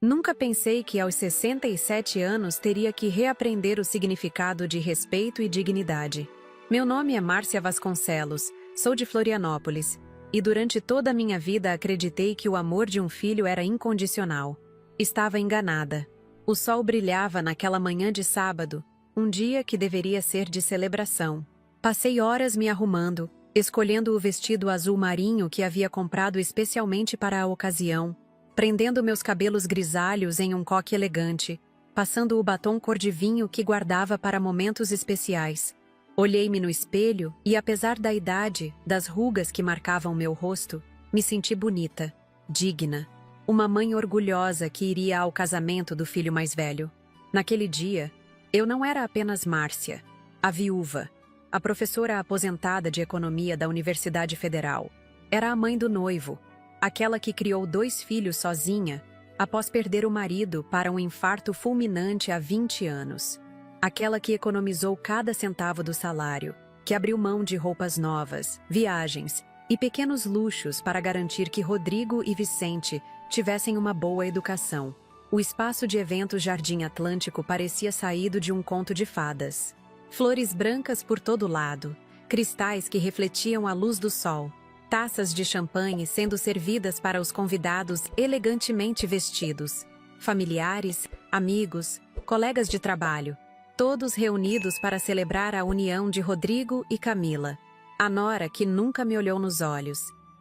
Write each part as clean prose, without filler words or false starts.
Nunca pensei que aos 67 anos teria que reaprender o significado de respeito e dignidade. Meu nome é Márcia Vasconcelos, sou de Florianópolis, e durante toda a minha vida acreditei que o amor de um filho era incondicional. Estava enganada. O sol brilhava naquela manhã de sábado, um dia que deveria ser de celebração. Passei horas me arrumando, escolhendo o vestido azul marinho que havia comprado especialmente para a ocasião, prendendo meus cabelos grisalhos em um coque elegante, passando o batom cor de vinho que guardava para momentos especiais. Olhei-me no espelho e, apesar da idade, das rugas que marcavam meu rosto, me senti bonita, digna. Uma mãe orgulhosa que iria ao casamento do filho mais velho. Naquele dia, eu não era apenas Márcia, a viúva, a professora aposentada de economia da Universidade Federal. Era a mãe do noivo, aquela que criou 2 filhos sozinha, após perder o marido para um infarto fulminante há 20 anos. Aquela que economizou cada centavo do salário, que abriu mão de roupas novas, viagens e pequenos luxos para garantir que Rodrigo e Vicente tivessem uma boa educação. O espaço de eventos Jardim Atlântico parecia saído de um conto de fadas. Flores brancas por todo lado, cristais que refletiam a luz do sol, taças de champanhe sendo servidas para os convidados elegantemente vestidos, familiares, amigos, colegas de trabalho, todos reunidos para celebrar a união de Rodrigo e Camila, a nora que nunca me olhou nos olhos,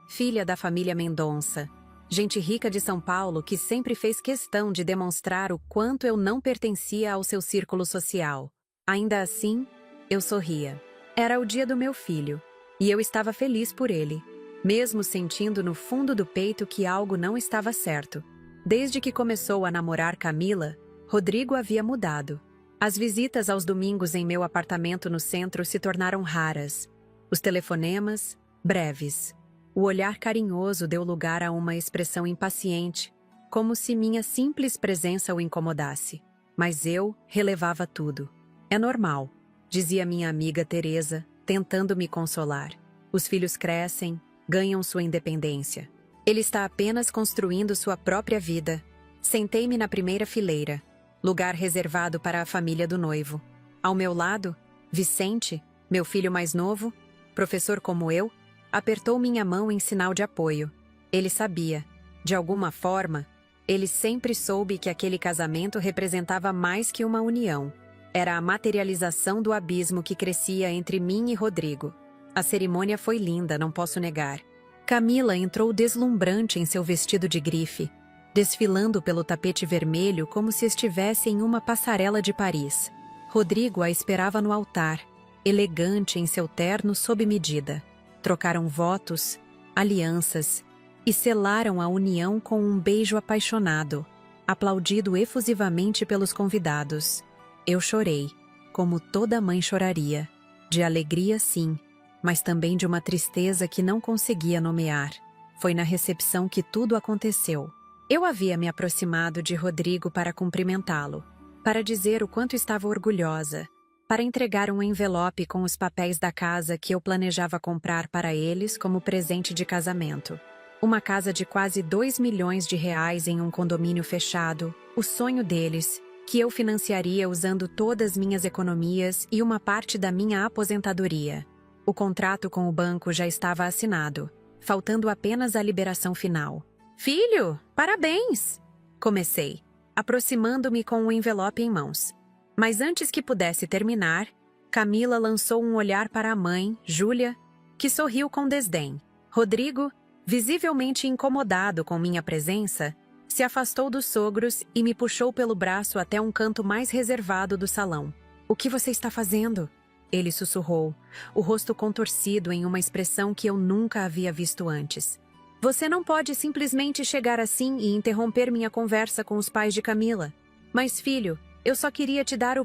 filha da família Mendonça, gente rica de São Paulo que sempre fez questão de demonstrar o quanto eu não pertencia ao seu círculo social. Ainda assim, eu sorria. Era o dia do meu filho, e eu estava feliz por ele, mesmo sentindo no fundo do peito que algo não estava certo. Desde que começou a namorar Camila, Rodrigo havia mudado. As visitas aos domingos em meu apartamento no centro se tornaram raras. Os telefonemas, breves. O olhar carinhoso deu lugar a uma expressão impaciente, como se minha simples presença o incomodasse. Mas eu relevava tudo. É normal, dizia minha amiga Teresa, tentando me consolar. Os filhos crescem, ganham sua independência. Ele está apenas construindo sua própria vida. Sentei-me na primeira fileira, lugar reservado para a família do noivo. Ao meu lado, Vicente, meu filho mais novo, professor como eu, apertou minha mão em sinal de apoio. Ele sabia, de alguma forma, ele sempre soube que aquele casamento representava mais que uma união. Era a materialização do abismo que crescia entre mim e Rodrigo. A cerimônia foi linda, não posso negar. Camila entrou deslumbrante em seu vestido de grife, desfilando pelo tapete vermelho como se estivesse em uma passarela de Paris. Rodrigo a esperava no altar, elegante em seu terno sob medida. Trocaram votos, alianças e selaram a união com um beijo apaixonado, aplaudido efusivamente pelos convidados. Eu chorei, como toda mãe choraria, de alegria sim, mas também de uma tristeza que não conseguia nomear. Foi na recepção que tudo aconteceu. Eu havia me aproximado de Rodrigo para cumprimentá-lo, para dizer o quanto estava orgulhosa, para entregar um envelope com os papéis da casa que eu planejava comprar para eles como presente de casamento. Uma casa de quase 2 milhões de reais em um condomínio fechado, o sonho deles, que eu financiaria usando todas minhas economias e uma parte da minha aposentadoria. O contrato com o banco já estava assinado, faltando apenas a liberação final. "Filho, parabéns!" comecei, aproximando-me com o envelope em mãos. Mas antes que pudesse terminar, Camila lançou um olhar para a mãe, Júlia, que sorriu com desdém. Rodrigo, visivelmente incomodado com minha presença, se afastou dos sogros e me puxou pelo braço até um canto mais reservado do salão. "O que você está fazendo?" ele sussurrou, o rosto contorcido em uma expressão que eu nunca havia visto antes. "Você não pode simplesmente chegar assim e interromper minha conversa com os pais de Camila. Mas, filho, eu só queria te dar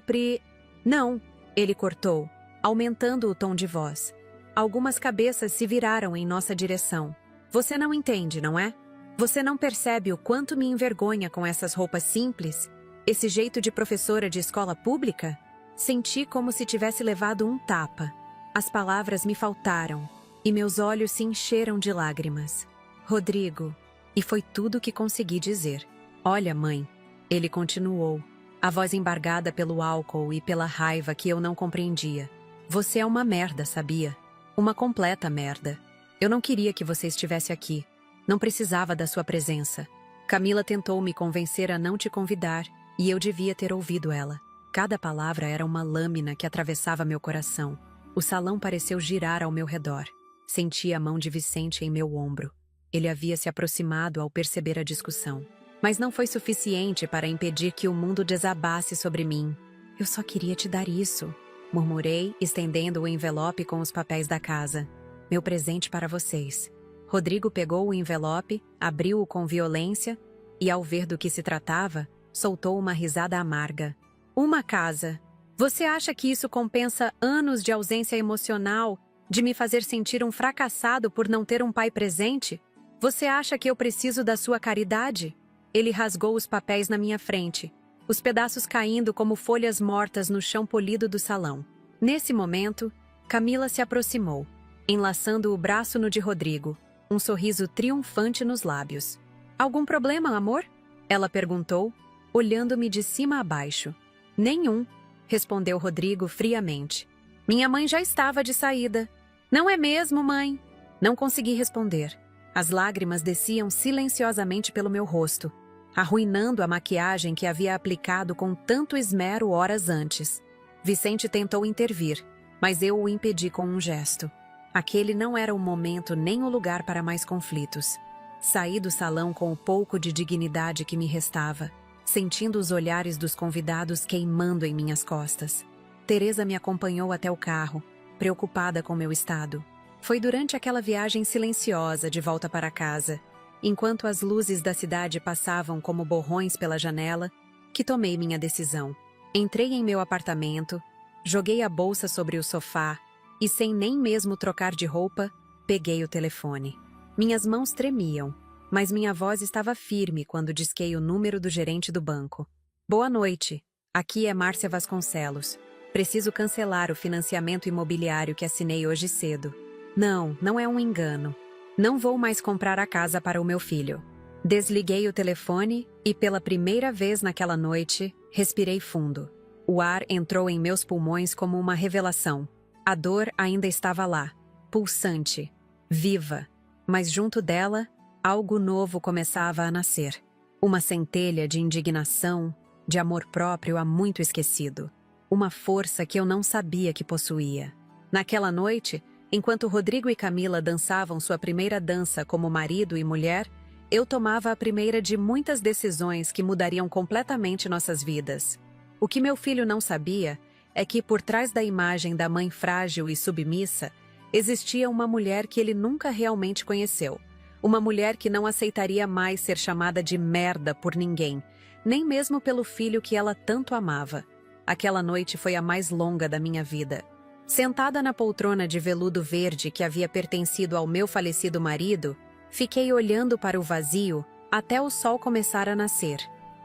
Não, ele cortou, aumentando o tom de voz. Algumas cabeças se viraram em nossa direção. "Você não entende, não é? Você não percebe o quanto me envergonha com essas roupas simples? Esse jeito de professora de escola pública?" Senti como se tivesse levado um tapa. As palavras me faltaram, e meus olhos se encheram de lágrimas. "Rodrigo", e foi tudo o que consegui dizer. Olha, mãe, ele continuou, a voz embargada pelo álcool e pela raiva que eu não compreendia. Você é uma merda, sabia? Uma completa merda. Eu não queria que você estivesse aqui. Não precisava da sua presença. Camila tentou me convencer a não te convidar, e eu devia ter ouvido ela. Cada palavra era uma lâmina que atravessava meu coração. O salão pareceu girar ao meu redor. Senti a mão de Vicente em meu ombro. Ele havia se aproximado ao perceber a discussão. Mas não foi suficiente para impedir que o mundo desabasse sobre mim. Eu só queria te dar isso, murmurei, estendendo o envelope com os papéis da casa. Meu presente para vocês. Rodrigo pegou o envelope, abriu-o com violência e, ao ver do que se tratava, soltou uma risada amarga. Uma casa. Você acha que isso compensa anos de ausência emocional, de me fazer sentir um fracassado por não ter um pai presente? Você acha que eu preciso da sua caridade? Ele rasgou os papéis na minha frente, os pedaços caindo como folhas mortas no chão polido do salão. Nesse momento, Camila se aproximou, enlaçando o braço no de Rodrigo, um sorriso triunfante nos lábios. Algum problema, amor? Ela perguntou, olhando-me de cima a baixo. Nenhum, respondeu Rodrigo friamente. Minha mãe já estava de saída. Não é mesmo, mãe? Não consegui responder. As lágrimas desciam silenciosamente pelo meu rosto, arruinando a maquiagem que havia aplicado com tanto esmero horas antes. Vicente tentou intervir, mas eu o impedi com um gesto. Aquele não era o momento nem o lugar para mais conflitos. Saí do salão com o pouco de dignidade que me restava, sentindo os olhares dos convidados queimando em minhas costas. Teresa me acompanhou até o carro, preocupada com meu estado. Foi durante aquela viagem silenciosa de volta para casa, enquanto as luzes da cidade passavam como borrões pela janela, que tomei minha decisão. Entrei em meu apartamento, joguei a bolsa sobre o sofá e, sem nem mesmo trocar de roupa, peguei o telefone. Minhas mãos tremiam, mas minha voz estava firme quando disquei o número do gerente do banco. Boa noite, aqui é Márcia Vasconcelos. Preciso cancelar o financiamento imobiliário que assinei hoje cedo. Não, não é um engano. Não vou mais comprar a casa para o meu filho. Desliguei o telefone e, pela primeira vez naquela noite, respirei fundo. O ar entrou em meus pulmões como uma revelação. A dor ainda estava lá, pulsante, viva, mas junto dela, algo novo começava a nascer. Uma centelha de indignação, de amor próprio há muito esquecido. Uma força que eu não sabia que possuía. Naquela noite, enquanto Rodrigo e Camila dançavam sua primeira dança como marido e mulher, eu tomava a primeira de muitas decisões que mudariam completamente nossas vidas. O que meu filho não sabia é que, por trás da imagem da mãe frágil e submissa, existia uma mulher que ele nunca realmente conheceu. Uma mulher que não aceitaria mais ser chamada de merda por ninguém, nem mesmo pelo filho que ela tanto amava. Aquela noite foi a mais longa da minha vida. Sentada na poltrona de veludo verde que havia pertencido ao meu falecido marido, fiquei olhando para o vazio até o sol começar a nascer.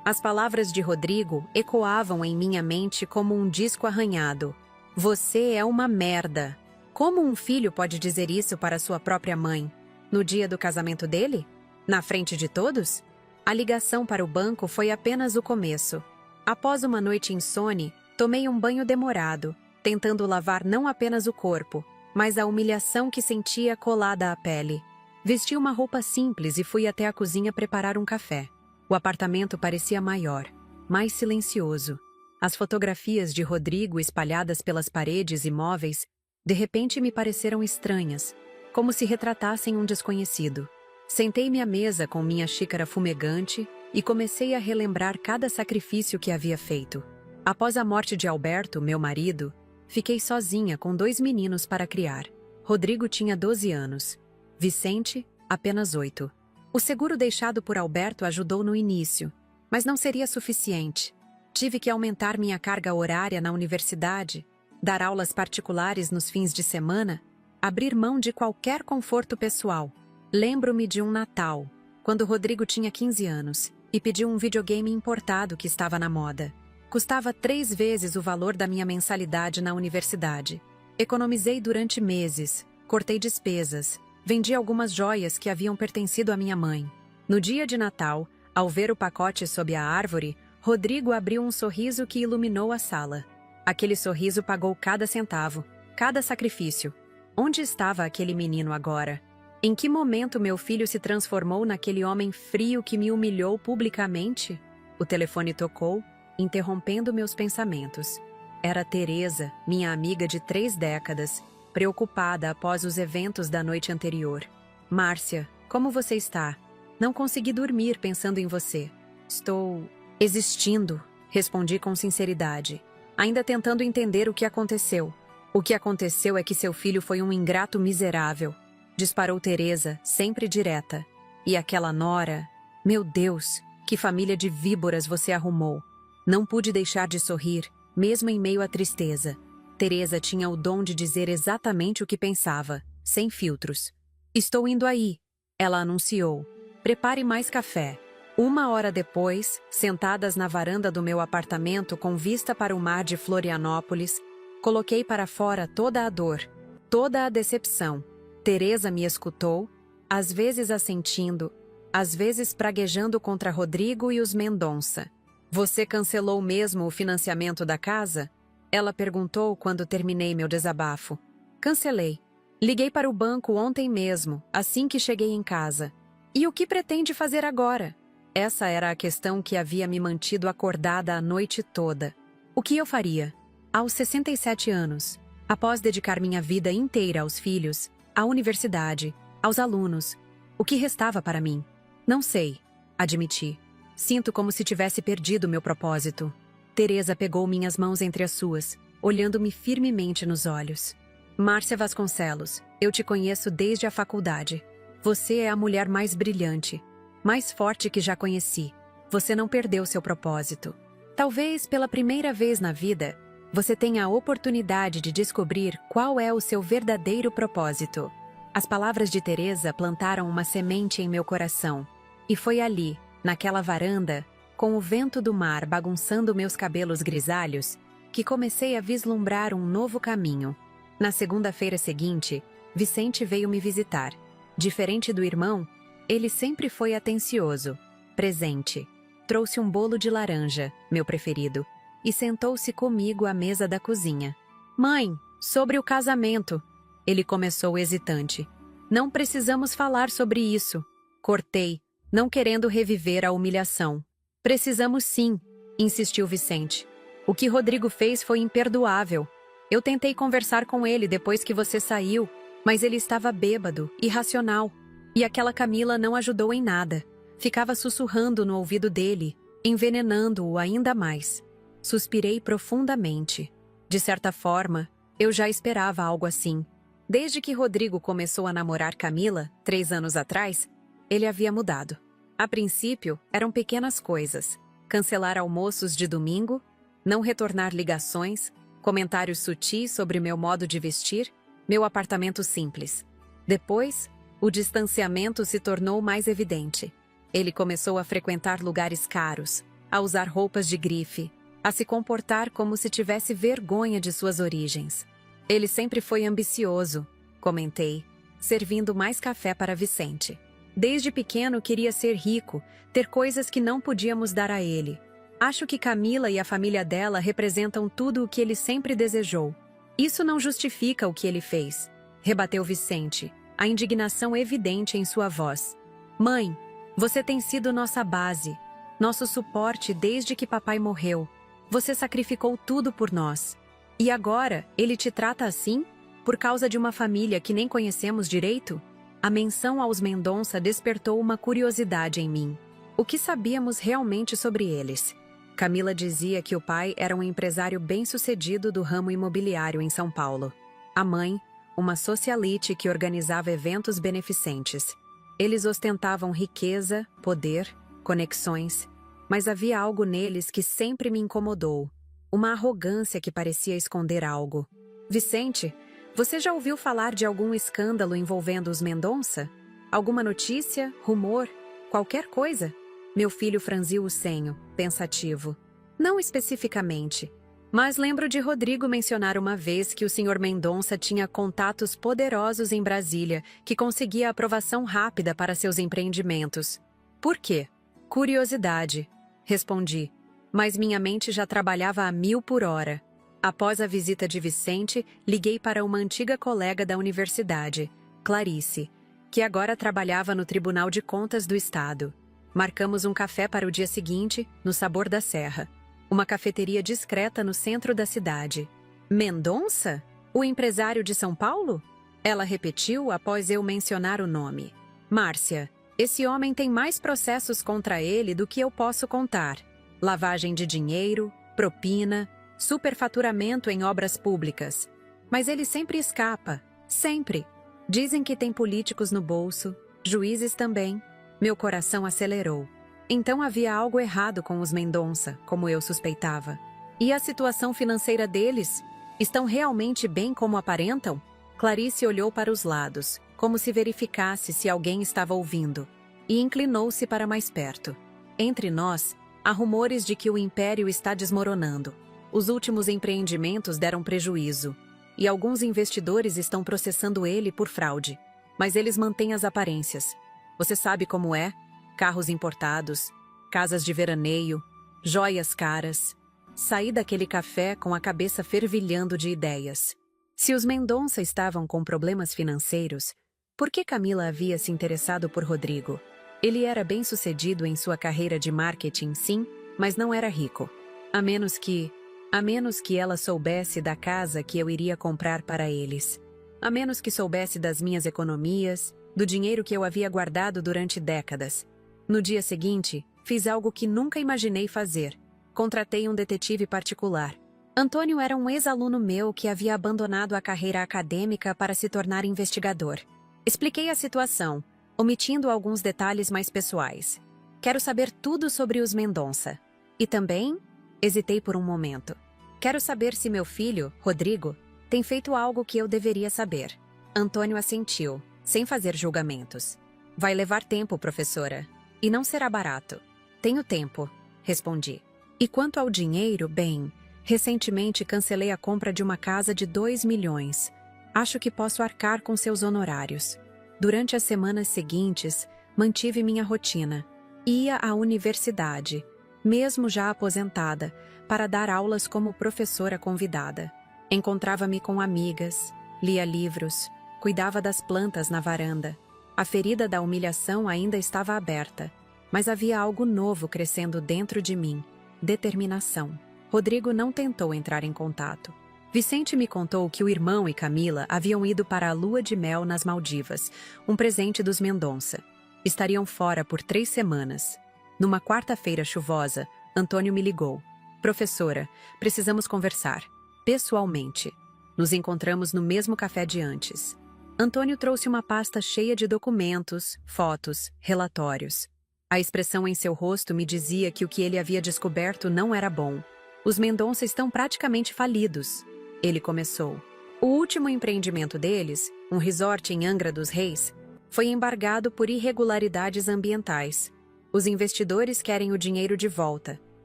As palavras de Rodrigo ecoavam em minha mente como um disco arranhado. Você é uma merda. Como um filho pode dizer isso para sua própria mãe? No dia do casamento dele? Na frente de todos? A ligação para o banco foi apenas o começo. Após uma noite insone, tomei um banho demorado, tentando lavar não apenas o corpo, mas a humilhação que sentia colada à pele. Vesti uma roupa simples e fui até a cozinha preparar um café. O apartamento parecia maior, mais silencioso. As fotografias de Rodrigo espalhadas pelas paredes e móveis, de repente me pareceram estranhas, como se retratassem um desconhecido. Sentei-me à mesa com minha xícara fumegante e comecei a relembrar cada sacrifício que havia feito. Após a morte de Alberto, meu marido, fiquei sozinha com 2 meninos para criar. Rodrigo tinha 12 anos. Vicente, apenas 8. O seguro deixado por Alberto ajudou no início, mas não seria suficiente. Tive que aumentar minha carga horária na universidade, dar aulas particulares nos fins de semana, abrir mão de qualquer conforto pessoal. Lembro-me de um Natal, quando Rodrigo tinha 15 anos, e pediu um videogame importado que estava na moda. Custava 3 vezes o valor da minha mensalidade na universidade. Economizei durante meses, cortei despesas, vendi algumas joias que haviam pertencido à minha mãe. No dia de Natal, Ao ver o pacote sob a árvore, Rodrigo abriu um sorriso que iluminou a sala. Aquele sorriso pagou cada centavo, cada sacrifício. Onde estava aquele menino agora? Em que momento meu filho se transformou naquele homem frio que me humilhou publicamente? O telefone tocou, interrompendo meus pensamentos. Era Teresa, minha amiga de 3 décadas, preocupada após os eventos da noite anterior. Márcia, como você está? Não consegui dormir pensando em você. Estou existindo, respondi com sinceridade, ainda tentando entender o que aconteceu. O que aconteceu é que seu filho foi um ingrato miserável, disparou Teresa, sempre direta. E aquela nora... Meu Deus, que família de víboras você arrumou. Não pude deixar de sorrir, mesmo em meio à tristeza. Teresa tinha o dom de dizer exatamente o que pensava, sem filtros. Estou indo aí, ela anunciou. Prepare mais café. 1 hora depois, sentadas na varanda do meu apartamento com vista para o mar de Florianópolis, coloquei para fora toda a dor, toda a decepção. Teresa me escutou, às vezes assentindo, às vezes praguejando contra Rodrigo e os Mendonça. Você cancelou mesmo o financiamento da casa? Ela perguntou quando terminei meu desabafo. Cancelei. Liguei para o banco ontem mesmo, assim que cheguei em casa. E o que pretende fazer agora? Essa era a questão que havia me mantido acordada a noite toda. O que eu faria? Aos 67 anos, após dedicar minha vida inteira aos filhos, à universidade, aos alunos, o que restava para mim? Não sei, admiti. Sinto como se tivesse perdido meu propósito. Teresa pegou minhas mãos entre as suas, olhando-me firmemente nos olhos. Márcia Vasconcelos, eu te conheço desde a faculdade. Você é a mulher mais brilhante, mais forte que já conheci. Você não perdeu seu propósito. Talvez pela primeira vez na vida, você tenha a oportunidade de descobrir qual é o seu verdadeiro propósito. As palavras de Teresa plantaram uma semente em meu coração. E foi ali, naquela varanda, com o vento do mar bagunçando meus cabelos grisalhos, que comecei a vislumbrar um novo caminho. Na segunda-feira seguinte, Vicente veio me visitar. Diferente do irmão, ele sempre foi atencioso, presente. Trouxe um bolo de laranja, meu preferido, e sentou-se comigo à mesa da cozinha. Mãe, sobre o casamento, ele começou hesitante. Não precisamos falar sobre isso. Cortei, não querendo reviver a humilhação. Precisamos sim, insistiu Vicente. O que Rodrigo fez foi imperdoável. Eu tentei conversar com ele depois que você saiu, mas ele estava bêbado, irracional. E aquela Camila não ajudou em nada. Ficava sussurrando no ouvido dele, envenenando-o ainda mais. Suspirei profundamente. De certa forma, eu já esperava algo assim. Desde que Rodrigo começou a namorar Camila, 3 anos atrás, ele havia mudado. A princípio, eram pequenas coisas. Cancelar almoços de domingo, não retornar ligações, comentários sutis sobre meu modo de vestir, meu apartamento simples. Depois, o distanciamento se tornou mais evidente. Ele começou a frequentar lugares caros, a usar roupas de grife, a se comportar como se tivesse vergonha de suas origens. Ele sempre foi ambicioso, comentei, servindo mais café para Vicente. Desde pequeno queria ser rico, ter coisas que não podíamos dar a ele. Acho que Camila e a família dela representam tudo o que ele sempre desejou. Isso não justifica o que ele fez, rebateu Vicente, a indignação evidente em sua voz. Mãe, você tem sido nossa base, nosso suporte desde que papai morreu. Você sacrificou tudo por nós. E agora, ele te trata assim? Por causa de uma família que nem conhecemos direito? A menção aos Mendonça despertou uma curiosidade em mim. O que sabíamos realmente sobre eles? Camila dizia que o pai era um empresário bem-sucedido do ramo imobiliário em São Paulo. A mãe, uma socialite que organizava eventos beneficentes. Eles ostentavam riqueza, poder, conexões, mas havia algo neles que sempre me incomodou. Uma arrogância que parecia esconder algo. Vicente, você já ouviu falar de algum escândalo envolvendo os Mendonça? Alguma notícia, rumor, qualquer coisa? Meu filho franziu o senho, pensativo. Não especificamente, mas lembro de Rodrigo mencionar uma vez que o Sr. Mendonça tinha contatos poderosos em Brasília que conseguia aprovação rápida para seus empreendimentos. Por quê? Curiosidade, respondi, mas minha mente já trabalhava a 1000 por hora. Após a visita de Vicente, liguei para uma antiga colega da universidade, Clarice, que agora trabalhava no Tribunal de Contas do Estado. Marcamos um café para o dia seguinte, no Sabor da Serra, uma cafeteria discreta no centro da cidade. Mendonça? O empresário de São Paulo? Ela repetiu após eu mencionar o nome. Márcia, esse homem tem mais processos contra ele do que eu posso contar. Lavagem de dinheiro, propina, superfaturamento em obras públicas. Mas ele sempre escapa, sempre. Dizem que tem políticos no bolso, juízes também. Meu coração acelerou. Então havia algo errado com os Mendonça, como eu suspeitava. E a situação financeira deles? Estão realmente bem como aparentam? Clarice olhou para os lados, como se verificasse se alguém estava ouvindo, e inclinou-se para mais perto. Entre nós, há rumores de que o império está desmoronando. Os últimos empreendimentos deram prejuízo, e alguns investidores estão processando ele por fraude. Mas eles mantêm as aparências. Você sabe como é? Carros importados, casas de veraneio, joias caras. Saí daquele café com a cabeça fervilhando de ideias. Se os Mendonça estavam com problemas financeiros, por que Camila havia se interessado por Rodrigo? Ele era bem-sucedido em sua carreira de marketing, sim, mas não era rico. A menos que ela soubesse da casa que eu iria comprar para eles. A menos que soubesse das minhas economias, do dinheiro que eu havia guardado durante décadas. No dia seguinte, fiz algo que nunca imaginei fazer. Contratei um detetive particular. Antônio era um ex-aluno meu que havia abandonado a carreira acadêmica para se tornar investigador. Expliquei a situação, omitindo alguns detalhes mais pessoais. Quero saber tudo sobre os Mendonça. E também, hesitei por um momento. Quero saber se meu filho, Rodrigo, tem feito algo que eu deveria saber. Antônio assentiu, sem fazer julgamentos. Vai levar tempo, professora. E não será barato. Tenho tempo, respondi. E quanto ao dinheiro, bem, recentemente cancelei a compra de uma casa de 2 milhões. Acho que posso arcar com seus honorários. Durante as semanas seguintes, mantive minha rotina. Ia à universidade, mesmo já aposentada, para dar aulas como professora convidada. Encontrava-me com amigas, lia livros, cuidava das plantas na varanda. A ferida da humilhação ainda estava aberta, mas havia algo novo crescendo dentro de mim. Determinação. Rodrigo não tentou entrar em contato. Vicente me contou que o irmão e Camila haviam ido para a lua de mel nas Maldivas, um presente dos Mendonça. Estariam fora por 3 semanas. Numa quarta-feira chuvosa, Antônio me ligou. Professora, precisamos conversar. Pessoalmente. Nos encontramos no mesmo café de antes. Antônio trouxe uma pasta cheia de documentos, fotos, relatórios. A expressão em seu rosto me dizia que o que ele havia descoberto não era bom. Os Mendonça estão praticamente falidos. Ele começou. O último empreendimento deles, um resort em Angra dos Reis, foi embargado por irregularidades ambientais. Os investidores querem o dinheiro de volta,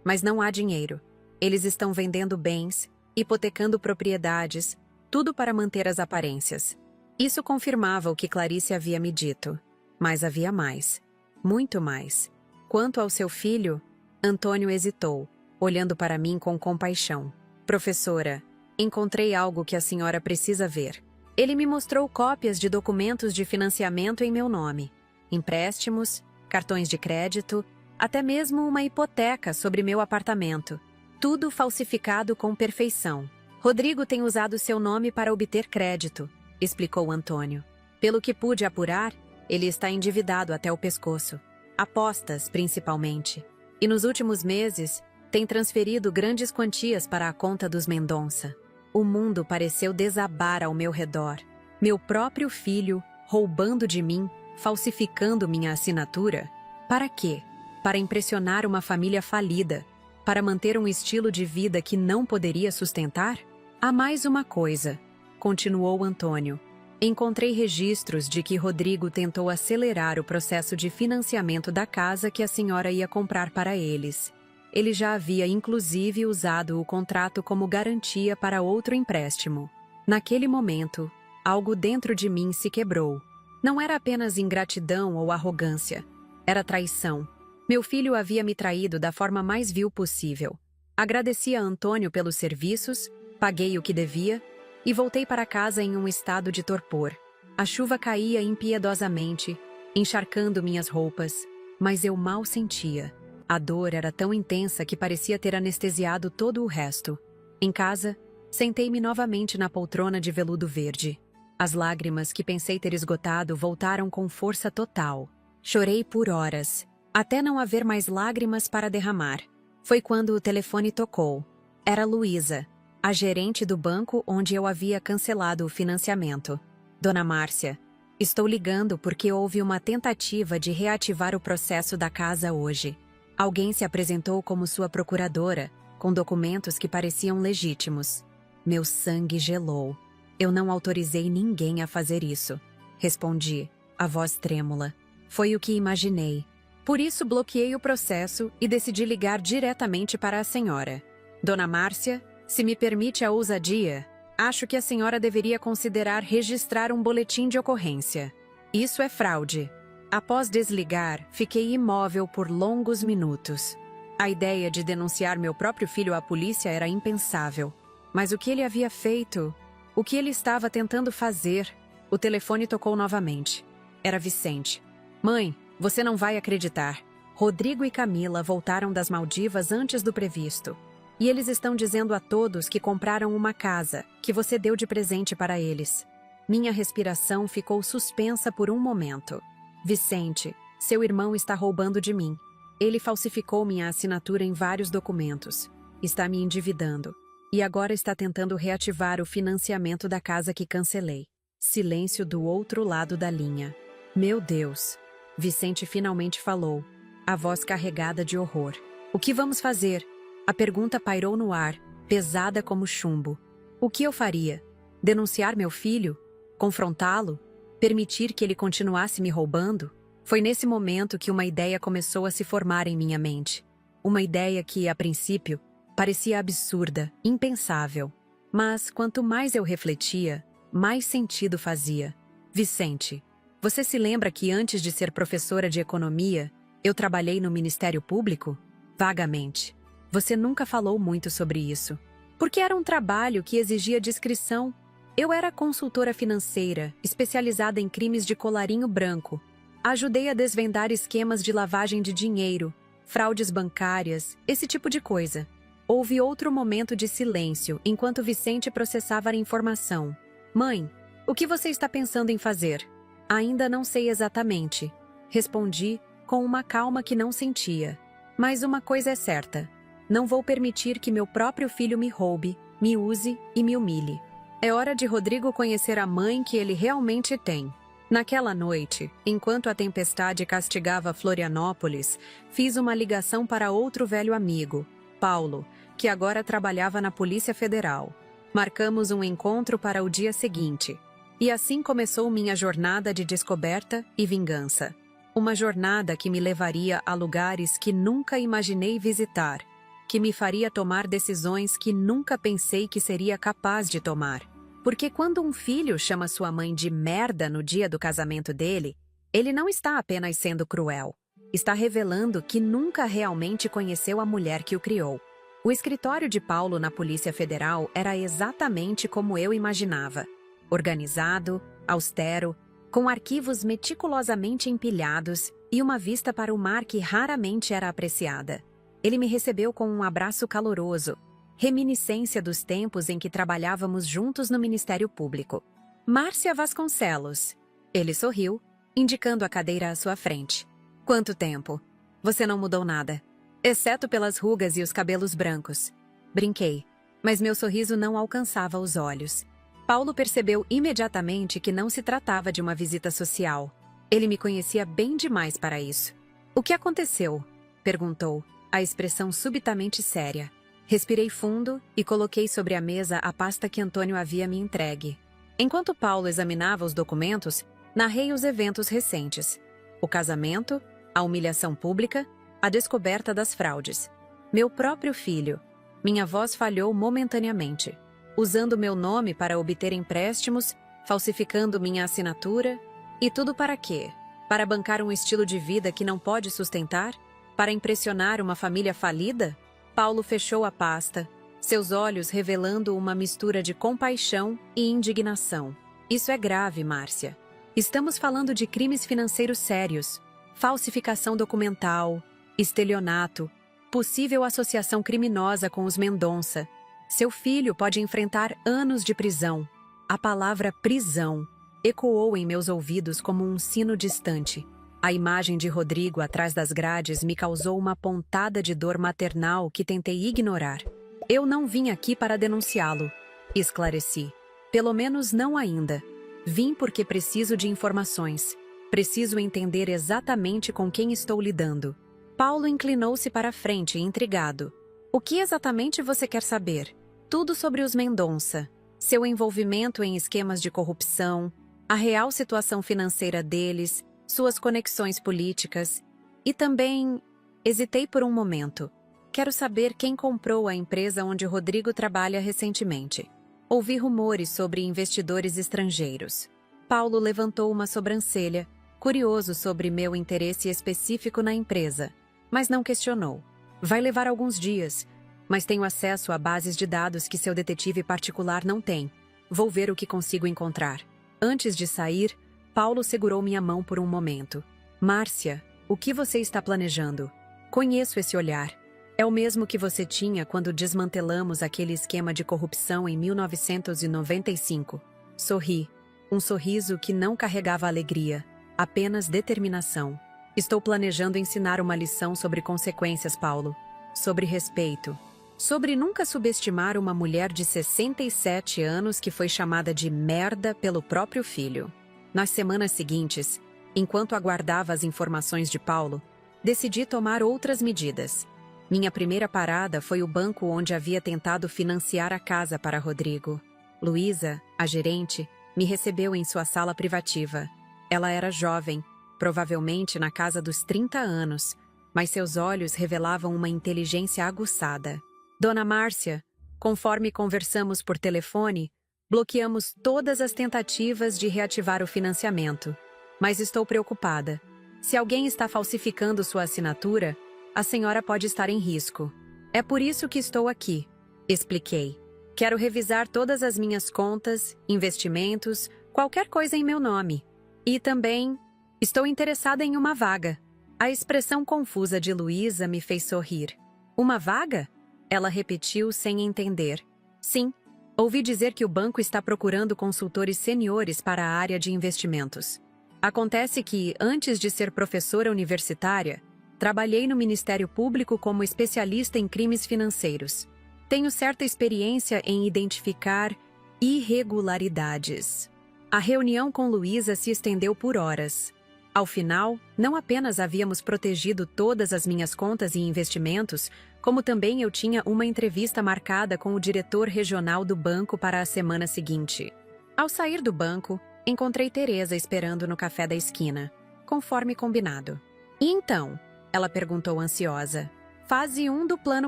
mas não há dinheiro. Eles estão vendendo bens, hipotecando propriedades, tudo para manter as aparências. Isso confirmava o que Clarice havia me dito. Mas havia mais. Muito mais. Quanto ao seu filho, Antônio hesitou, olhando para mim com compaixão. Professora, encontrei algo que a senhora precisa ver. Ele me mostrou cópias de documentos de financiamento em meu nome. Empréstimos, cartões de crédito, até mesmo uma hipoteca sobre meu apartamento. Tudo falsificado com perfeição. Rodrigo tem usado seu nome para obter crédito, explicou Antônio. Pelo que pude apurar, ele está endividado até o pescoço. Apostas, principalmente. E nos últimos meses, tem transferido grandes quantias para a conta dos Mendonça. O mundo pareceu desabar ao meu redor. Meu próprio filho, roubando de mim, falsificando minha assinatura. Para quê? Para impressionar uma família falida. Para manter um estilo de vida que não poderia sustentar? Há mais uma coisa, continuou Antônio. Encontrei registros de que Rodrigo tentou acelerar o processo de financiamento da casa que a senhora ia comprar para eles. Ele já havia, inclusive, usado o contrato como garantia para outro empréstimo. Naquele momento, algo dentro de mim se quebrou. Não era apenas ingratidão ou arrogância. Era traição. Meu filho havia me traído da forma mais vil possível. Agradeci a Antônio pelos serviços, paguei o que devia e voltei para casa em um estado de torpor. A chuva caía impiedosamente, encharcando minhas roupas, mas eu mal sentia. A dor era tão intensa que parecia ter anestesiado todo o resto. Em casa, sentei-me novamente na poltrona de veludo verde. As lágrimas que pensei ter esgotado voltaram com força total. Chorei por horas, até não haver mais lágrimas para derramar. Foi quando o telefone tocou. Era Luísa, a gerente do banco onde eu havia cancelado o financiamento. Dona Márcia, estou ligando porque houve uma tentativa de reativar o processo da casa hoje. Alguém se apresentou como sua procuradora, com documentos que pareciam legítimos. Meu sangue gelou. Eu não autorizei ninguém a fazer isso. Respondi, a voz trêmula. Foi o que imaginei. Por isso bloqueei o processo e decidi ligar diretamente para a senhora. Dona Márcia, se me permite a ousadia, acho que a senhora deveria considerar registrar um boletim de ocorrência. Isso é fraude. Após desligar, fiquei imóvel por longos minutos. A ideia de denunciar meu próprio filho à polícia era impensável. Mas o que ele havia feito? O que ele estava tentando fazer? O telefone tocou novamente. Era Vicente. Mãe, você não vai acreditar. Rodrigo e Camila voltaram das Maldivas antes do previsto. E eles estão dizendo a todos que compraram uma casa, que você deu de presente para eles. Minha respiração ficou suspensa por um momento. Vicente, seu irmão está roubando de mim. Ele falsificou minha assinatura em vários documentos. Está me endividando. E agora está tentando reativar o financiamento da casa que cancelei. Silêncio do outro lado da linha. Meu Deus! Vicente finalmente falou, a voz carregada de horror. O que vamos fazer? A pergunta pairou no ar, pesada como chumbo. O que eu faria? Denunciar meu filho? Confrontá-lo? Permitir que ele continuasse me roubando? Foi nesse momento que uma ideia começou a se formar em minha mente. Uma ideia que, a princípio, parecia absurda, impensável. Mas, quanto mais eu refletia, mais sentido fazia. Vicente, você se lembra que antes de ser professora de economia, eu trabalhei no Ministério Público? Vagamente. Você nunca falou muito sobre isso. Porque era um trabalho que exigia discrição. Eu era consultora financeira, especializada em crimes de colarinho branco. Ajudei a desvendar esquemas de lavagem de dinheiro, fraudes bancárias, esse tipo de coisa. Houve outro momento de silêncio enquanto Vicente processava a informação. Mãe, o que você está pensando em fazer? Ainda não sei exatamente. Respondi com uma calma que não sentia. Mas uma coisa é certa. Não vou permitir que meu próprio filho me roube, me use e me humilhe. É hora de Rodrigo conhecer a mãe que ele realmente tem. Naquela noite, enquanto a tempestade castigava Florianópolis, fiz uma ligação para outro velho amigo, Paulo, que agora trabalhava na Polícia Federal. Marcamos um encontro para o dia seguinte. E assim começou minha jornada de descoberta e vingança. Uma jornada que me levaria a lugares que nunca imaginei visitar, que me faria tomar decisões que nunca pensei que seria capaz de tomar. Porque quando um filho chama sua mãe de merda no dia do casamento dele, ele não está apenas sendo cruel. Está revelando que nunca realmente conheceu a mulher que o criou. O escritório de Paulo na Polícia Federal era exatamente como eu imaginava. Organizado, austero, com arquivos meticulosamente empilhados e uma vista para o mar que raramente era apreciada. Ele me recebeu com um abraço caloroso, reminiscência dos tempos em que trabalhávamos juntos no Ministério Público. Márcia Vasconcelos. Ele sorriu, indicando a cadeira à sua frente. Quanto tempo? Você não mudou nada, exceto pelas rugas e os cabelos brancos. Brinquei, mas meu sorriso não alcançava os olhos. Paulo percebeu imediatamente que não se tratava de uma visita social. Ele me conhecia bem demais para isso. O que aconteceu? Perguntou, a expressão subitamente séria. Respirei fundo e coloquei sobre a mesa a pasta que Antônio havia me entregue. Enquanto Paulo examinava os documentos, narrei os eventos recentes. O casamento, a humilhação pública, a descoberta das fraudes. Meu próprio filho. Minha voz falhou momentaneamente. Usando meu nome para obter empréstimos, falsificando minha assinatura. E tudo para quê? Para bancar um estilo de vida que não pode sustentar? Para impressionar uma família falida? Paulo fechou a pasta, seus olhos revelando uma mistura de compaixão e indignação. Isso é grave, Márcia. Estamos falando de crimes financeiros sérios, falsificação documental, estelionato, possível associação criminosa com os Mendonça. Seu filho pode enfrentar anos de prisão. A palavra prisão ecoou em meus ouvidos como um sino distante. A imagem de Rodrigo atrás das grades me causou uma pontada de dor maternal que tentei ignorar. Eu não vim aqui para denunciá-lo, esclareci. Pelo menos não ainda. Vim porque preciso de informações. Preciso entender exatamente com quem estou lidando. Paulo inclinou-se para a frente, intrigado. O que exatamente você quer saber? Tudo sobre os Mendonça. Seu envolvimento em esquemas de corrupção, a real situação financeira deles, suas conexões políticas. E também, hesitei por um momento. Quero saber quem comprou a empresa onde Rodrigo trabalha recentemente. Ouvi rumores sobre investidores estrangeiros. Paulo levantou uma sobrancelha, curioso sobre meu interesse específico na empresa, mas não questionou. Vai levar alguns dias, mas tenho acesso a bases de dados que seu detetive particular não tem. Vou ver o que consigo encontrar. Antes de sair, Paulo segurou minha mão por um momento. Márcia, o que você está planejando? Conheço esse olhar. É o mesmo que você tinha quando desmantelamos aquele esquema de corrupção em 1995. Sorri. Um sorriso que não carregava alegria, apenas determinação. Estou planejando ensinar uma lição sobre consequências, Paulo. Sobre respeito. Sobre nunca subestimar uma mulher de 67 anos que foi chamada de merda pelo próprio filho. Nas semanas seguintes, enquanto aguardava as informações de Paulo, decidi tomar outras medidas. Minha primeira parada foi o banco onde havia tentado financiar a casa para Rodrigo. Luísa, a gerente, me recebeu em sua sala privativa. Ela era jovem, provavelmente na casa dos 30 anos, mas seus olhos revelavam uma inteligência aguçada. Dona Márcia, conforme conversamos por telefone, bloqueamos todas as tentativas de reativar o financiamento. Mas estou preocupada. Se alguém está falsificando sua assinatura, a senhora pode estar em risco. É por isso que estou aqui, expliquei. Quero revisar todas as minhas contas, investimentos, qualquer coisa em meu nome. E também, estou interessada em uma vaga. A expressão confusa de Luísa me fez sorrir. Uma vaga? Ela repetiu sem entender. Sim, ouvi dizer que o banco está procurando consultores seniores para a área de investimentos. Acontece que, antes de ser professora universitária, trabalhei no Ministério Público como especialista em crimes financeiros. Tenho certa experiência em identificar irregularidades. A reunião com Luísa se estendeu por horas. Ao final, não apenas havíamos protegido todas as minhas contas e investimentos, como também eu tinha uma entrevista marcada com o diretor regional do banco para a semana seguinte. Ao sair do banco, encontrei Teresa esperando no café da esquina, conforme combinado. E então? Ela perguntou ansiosa. Fase 1 do plano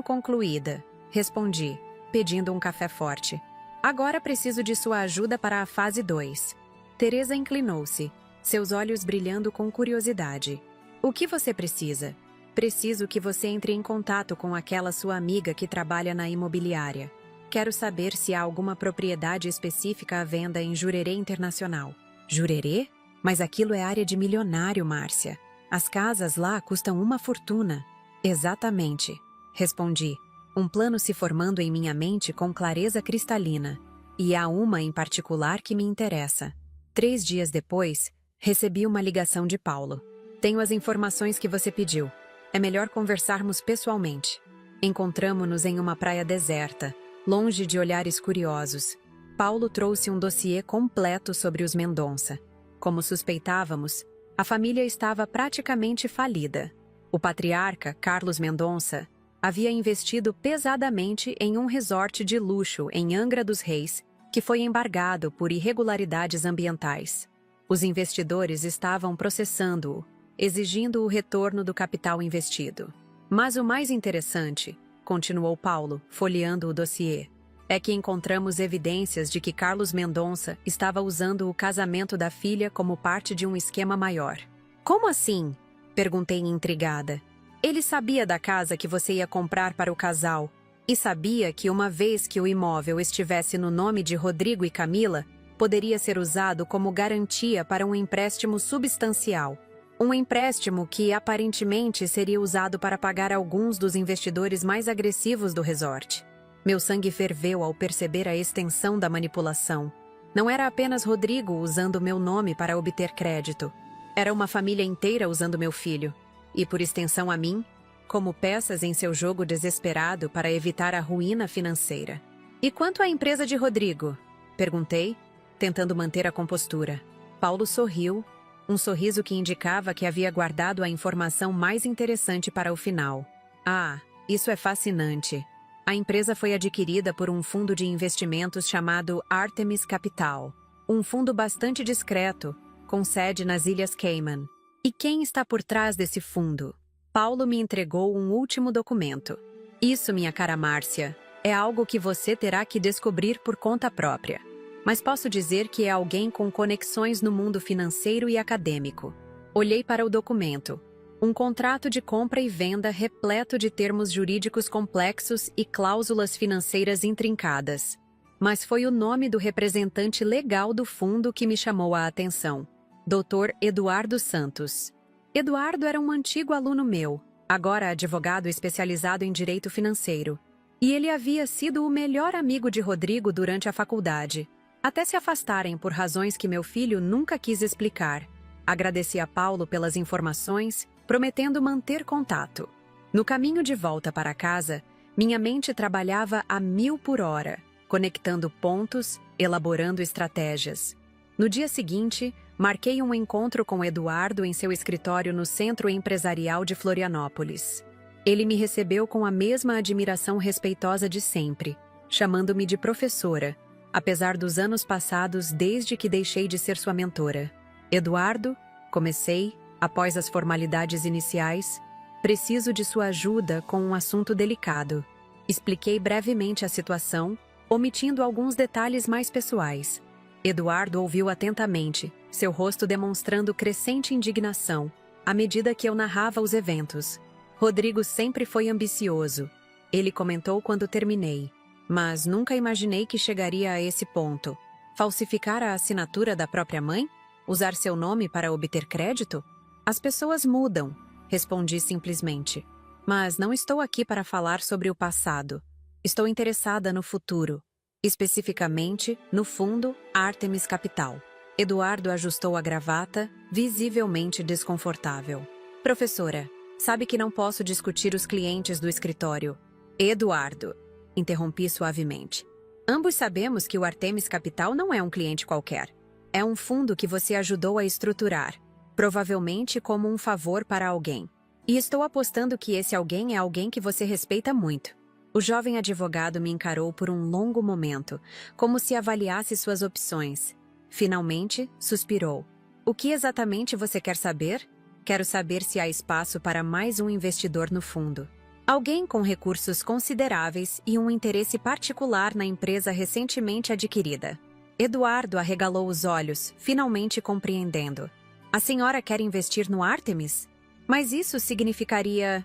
concluída, respondi, pedindo um café forte. Agora preciso de sua ajuda para a fase 2. Teresa inclinou-se, seus olhos brilhando com curiosidade. O que você precisa? Preciso que você entre em contato com aquela sua amiga que trabalha na imobiliária. Quero saber se há alguma propriedade específica à venda em Jurerê Internacional. Jurerê? Mas aquilo é área de milionário, Márcia. As casas lá custam uma fortuna. Exatamente, respondi, um plano se formando em minha mente com clareza cristalina. E há uma em particular que me interessa. 3 dias depois, recebi uma ligação de Paulo. Tenho as informações que você pediu. É melhor conversarmos pessoalmente. Encontramo-nos em uma praia deserta, longe de olhares curiosos. Paulo trouxe um dossiê completo sobre os Mendonça. Como suspeitávamos, a família estava praticamente falida. O patriarca, Carlos Mendonça, havia investido pesadamente em um resort de luxo em Angra dos Reis, que foi embargado por irregularidades ambientais. Os investidores estavam processando-o, exigindo o retorno do capital investido. Mas o mais interessante, continuou Paulo, folheando o dossiê, é que encontramos evidências de que Carlos Mendonça estava usando o casamento da filha como parte de um esquema maior. Como assim? Perguntei intrigada. Ele sabia da casa que você ia comprar para o casal e sabia que uma vez que o imóvel estivesse no nome de Rodrigo e Camila, poderia ser usado como garantia para um empréstimo substancial. Um empréstimo que aparentemente seria usado para pagar alguns dos investidores mais agressivos do resort. Meu sangue ferveu ao perceber a extensão da manipulação. Não era apenas Rodrigo usando meu nome para obter crédito. Era uma família inteira usando meu filho. E por extensão a mim, como peças em seu jogo desesperado para evitar a ruína financeira. E quanto à empresa de Rodrigo? Perguntei, tentando manter a compostura. Paulo sorriu, um sorriso que indicava que havia guardado a informação mais interessante para o final. Ah, isso é fascinante. A empresa foi adquirida por um fundo de investimentos chamado Artemis Capital, um fundo bastante discreto, com sede nas Ilhas Cayman. E quem está por trás desse fundo? Paulo me entregou um último documento. Isso, minha cara Márcia, é algo que você terá que descobrir por conta própria. Mas posso dizer que é alguém com conexões no mundo financeiro e acadêmico. Olhei para o documento. Um contrato de compra e venda repleto de termos jurídicos complexos e cláusulas financeiras intrincadas. Mas foi o nome do representante legal do fundo que me chamou a atenção. Dr. Eduardo Santos. Eduardo era um antigo aluno meu, agora advogado especializado em direito financeiro. E ele havia sido o melhor amigo de Rodrigo durante a faculdade, até se afastarem por razões que meu filho nunca quis explicar. Agradeci a Paulo pelas informações, prometendo manter contato. No caminho de volta para casa, minha mente trabalhava a 1000 por hora, conectando pontos, elaborando estratégias. No dia seguinte, marquei um encontro com Eduardo em seu escritório no Centro Empresarial de Florianópolis. Ele me recebeu com a mesma admiração respeitosa de sempre, chamando-me de professora, apesar dos anos passados desde que deixei de ser sua mentora. Eduardo, comecei, após as formalidades iniciais, preciso de sua ajuda com um assunto delicado. Expliquei brevemente a situação, omitindo alguns detalhes mais pessoais. Eduardo ouviu atentamente, seu rosto demonstrando crescente indignação, à medida que eu narrava os eventos. Rodrigo sempre foi ambicioso, ele comentou quando terminei, mas nunca imaginei que chegaria a esse ponto. Falsificar a assinatura da própria mãe? Usar seu nome para obter crédito? As pessoas mudam, respondi simplesmente. Mas não estou aqui para falar sobre o passado. Estou interessada no futuro, especificamente no fundo Artemis Capital. Eduardo ajustou a gravata, visivelmente desconfortável. Professora, sabe que não posso discutir os clientes do escritório. Eduardo, interrompi suavemente. Ambos sabemos que o Artemis Capital não é um cliente qualquer. É um fundo que você ajudou a estruturar, provavelmente como um favor para alguém. E estou apostando que esse alguém é alguém que você respeita muito. O jovem advogado me encarou por um longo momento, como se avaliasse suas opções. Finalmente, suspirou. O que exatamente você quer saber? Quero saber se há espaço para mais um investidor no fundo. Alguém com recursos consideráveis e um interesse particular na empresa recentemente adquirida. Eduardo arregalou os olhos, finalmente compreendendo. A senhora quer investir no Artemis? Mas isso significaria